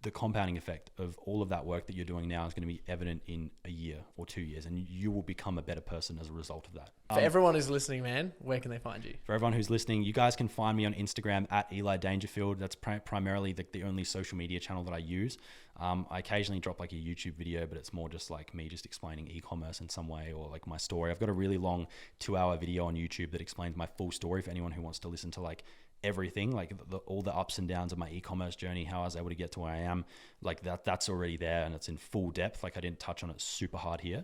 the compounding effect of all of that work that you're doing now is going to be evident in a year or 2 years, and you will become a better person as a result of that. For everyone who's listening, man, where can they find you? For everyone who's listening, you guys can find me on Instagram at Eli Dangerfield. That's primarily the only social media channel that I use. I occasionally drop like a YouTube video, but it's more just like me just explaining e-commerce in some way or like my story. I've got a really long 2-hour video on YouTube that explains my full story for anyone who wants to listen to like everything, like all the ups and downs of my e-commerce journey, how I was able to get to where I am. Like that's already there and it's in full depth. Like I didn't touch on it super hard here.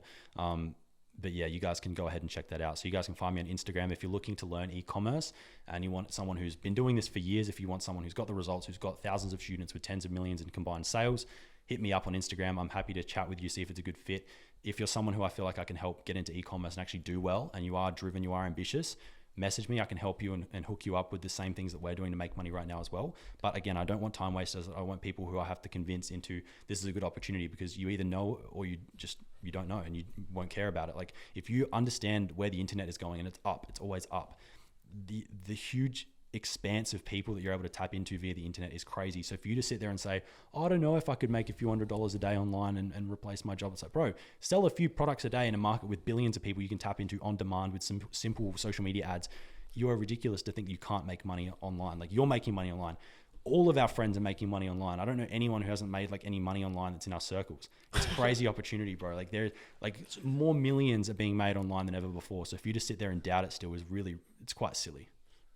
But yeah, you guys can go ahead and check that out. So you guys can find me on Instagram if you're looking to learn e-commerce and you want someone who's been doing this for years. If you want someone who's got the results, who's got thousands of students with tens of millions in combined sales, hit me up on Instagram. I'm happy to chat with you, see if it's a good fit. If you're someone who I feel like I can help get into e-commerce and actually do well, and you are driven, you are ambitious, message me. I can help you and hook you up with the same things that we're doing to make money right now as well. But again, I don't want time wasters. I want people who I have to convince into this is a good opportunity, because you either know or you don't know, and you won't care about it. Like, if you understand where the internet is going and it's up, it's always up. The huge expanse of people that you're able to tap into via the internet is crazy. So for you to sit there and say, oh, I don't know if I could make a few $100s a day online and replace my job, it's like, bro, sell a few products a day in a market with billions of people you can tap into on demand with some simple social media ads. You are ridiculous to think you can't make money online. Like, you're making money online. All of our friends are making money online. I don't know anyone who hasn't made like any money online that's in our circles. It's a crazy opportunity, bro. Like, there's like more millions are being made online than ever before. So for you to sit there and doubt it still is really, it's quite silly.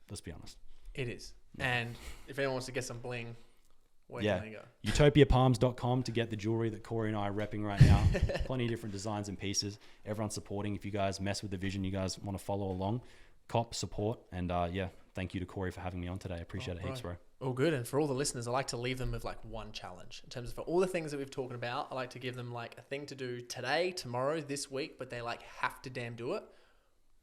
Let's be honest. It is. And if anyone wants to get some bling, where can they go? utopiapalms.com to get the jewelry that Corey and I are repping right now. Plenty of different designs and pieces. Everyone's supporting. If you guys mess with the vision, you guys want to follow along, cop, support. And thank you to Corey for having me on today. I appreciate it heaps, bro. All good. And for all the listeners, I like to leave them with like one challenge. In terms of for all the things that we've talked about, I like to give them like a thing to do today, tomorrow, this week, but they like have to damn do it.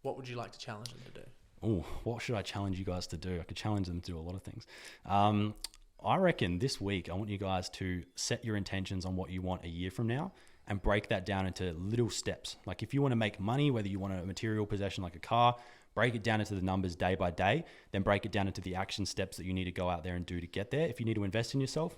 What would you like to challenge them to do? Oh, what should I challenge you guys to do? I could challenge them to do a lot of things. I reckon this week, I want you guys to set your intentions on what you want a year from now and break that down into little steps. Like, if you want to make money, whether you want a material possession like a car, break it down into the numbers day by day, then break it down into the action steps that you need to go out there and do to get there. If you need to invest in yourself,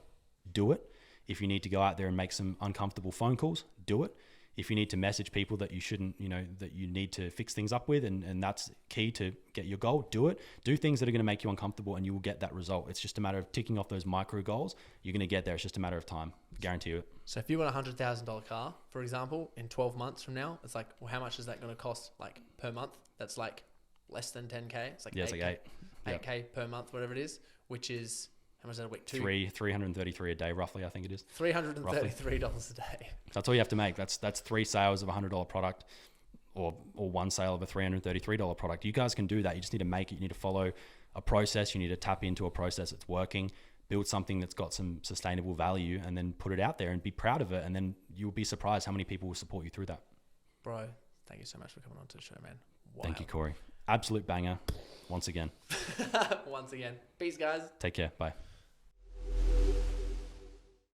do it. If you need to go out there and make some uncomfortable phone calls, do it. If you need to message people that you shouldn't, that you need to fix things up with, and that's key to get your goal, do it. Do things that are going to make you uncomfortable and you will get that result. It's just a matter of ticking off those micro goals. You're going to get there. It's just a matter of time. Guarantee you it. So if you want a $100,000 car, for example, in 12 months from now, it's like, well, how much is that going to cost like per month? That's like less than 10K. It's like, it's like 8K per month, whatever it is, which is, how much is that a week? 333 a day, roughly, I think it is. $333 a day. That's all you have to make. That's 3 sales of a $100 product, or one sale of a $333 product. You guys can do that. You just need to make it. You need to follow a process. You need to tap into a process that's working, build something that's got some sustainable value, and then put it out there and be proud of it. And then you'll be surprised how many people will support you through that. Bro, thank you so much for coming on to the show, man. Wow. Thank you, Corey. Absolute banger. Once again. Once again. Peace, guys. Take care. Bye.